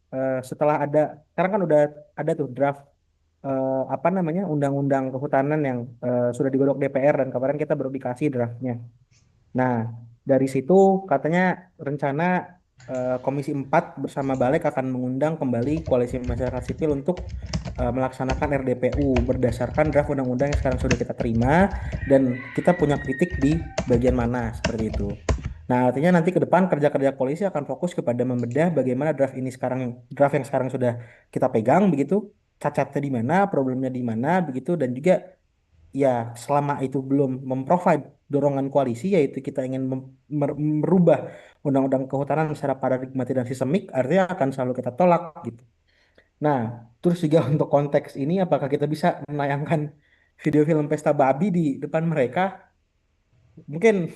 setelah ada, sekarang kan udah ada tuh draft apa namanya undang-undang kehutanan yang sudah digodok DPR dan kemarin kita baru dikasih draftnya. Nah, dari situ katanya rencana Komisi 4 bersama Balek akan mengundang kembali koalisi masyarakat sipil untuk melaksanakan RDPU berdasarkan draft undang-undang yang sekarang sudah kita terima dan kita punya kritik di bagian mana seperti itu. Nah, artinya nanti ke depan kerja-kerja koalisi akan fokus kepada membedah bagaimana draft yang sekarang sudah kita pegang begitu, cacatnya di mana, problemnya di mana begitu dan juga ya selama itu belum memprovide dorongan koalisi yaitu kita ingin merubah undang-undang kehutanan secara paradigmatik dan sistemik artinya akan selalu kita tolak gitu. Nah, terus juga untuk konteks ini apakah kita bisa menayangkan video film Pesta Babi di depan mereka? Mungkin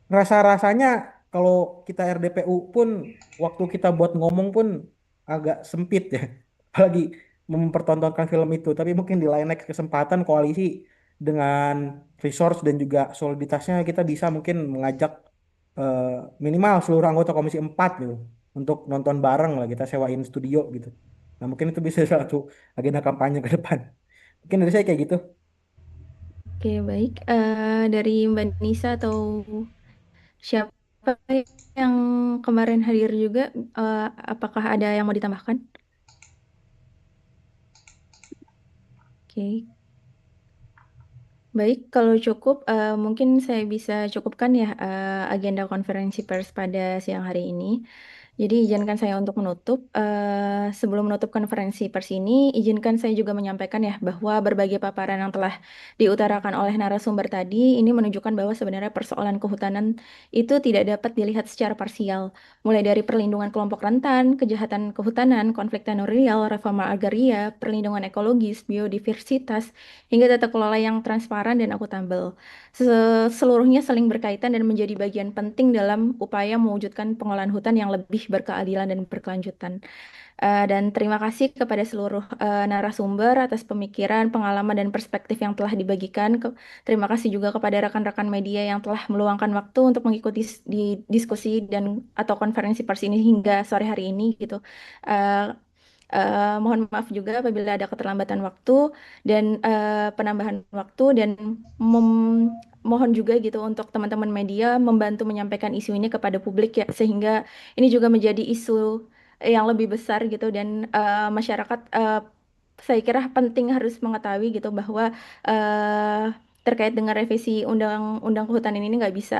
rasa-rasanya kalau kita RDPU pun waktu kita buat ngomong pun agak sempit ya. Apalagi mempertontonkan film itu. Tapi mungkin di lain next kesempatan koalisi dengan resource dan juga soliditasnya kita bisa mungkin mengajak eh, minimal seluruh anggota Komisi 4 gitu untuk nonton bareng lah kita sewain studio gitu. Nah, mungkin itu bisa satu agenda kampanye ke depan. Mungkin dari saya kayak gitu. Oke, baik. Dari Mbak Nisa atau siapa yang kemarin hadir juga, apakah ada yang mau ditambahkan? Oke, baik. Kalau cukup, mungkin saya bisa cukupkan ya agenda konferensi pers pada siang hari ini. Jadi izinkan saya untuk menutup. Sebelum menutup konferensi pers ini, izinkan saya juga menyampaikan ya bahwa berbagai paparan yang telah diutarakan oleh narasumber tadi ini menunjukkan bahwa sebenarnya persoalan kehutanan itu tidak dapat dilihat secara parsial, mulai dari perlindungan kelompok rentan, kejahatan kehutanan, konflik teritorial, reforma agraria, perlindungan ekologis, biodiversitas, hingga tata kelola yang transparan dan akuntabel. Seluruhnya saling berkaitan dan menjadi bagian penting dalam upaya mewujudkan pengolahan hutan yang lebih berkeadilan dan berkelanjutan. Dan terima kasih kepada seluruh narasumber atas pemikiran, pengalaman, dan perspektif yang telah dibagikan. Terima kasih juga kepada rekan-rekan media yang telah meluangkan waktu untuk mengikuti di diskusi dan atau konferensi pers ini hingga sore hari ini gitu. Eh, Mohon maaf juga apabila ada keterlambatan waktu dan penambahan waktu dan mohon juga gitu untuk teman-teman media membantu menyampaikan isu ini kepada publik ya sehingga ini juga menjadi isu yang lebih besar gitu dan masyarakat saya kira penting harus mengetahui gitu bahwa eh, terkait dengan revisi undang-undang kehutanan ini nggak bisa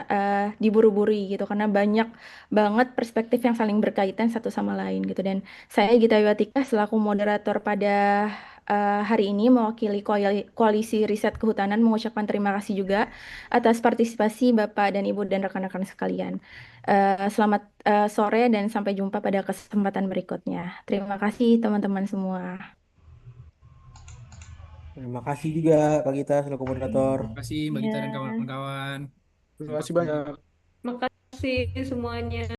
diburu-buru gitu karena banyak banget perspektif yang saling berkaitan satu sama lain gitu dan saya Gita Wiwatika selaku moderator pada hari ini mewakili Koalisi Riset Kehutanan mengucapkan terima kasih juga atas partisipasi Bapak dan Ibu dan rekan-rekan sekalian. Selamat sore dan sampai jumpa pada kesempatan berikutnya. Terima kasih teman-teman semua. Terima kasih juga Kak Gita selaku moderator. Terima kasih Mbak Gita dan Ya. kawan-kawan. Terima Terima kasih kasih. banyak. Makasih semuanya.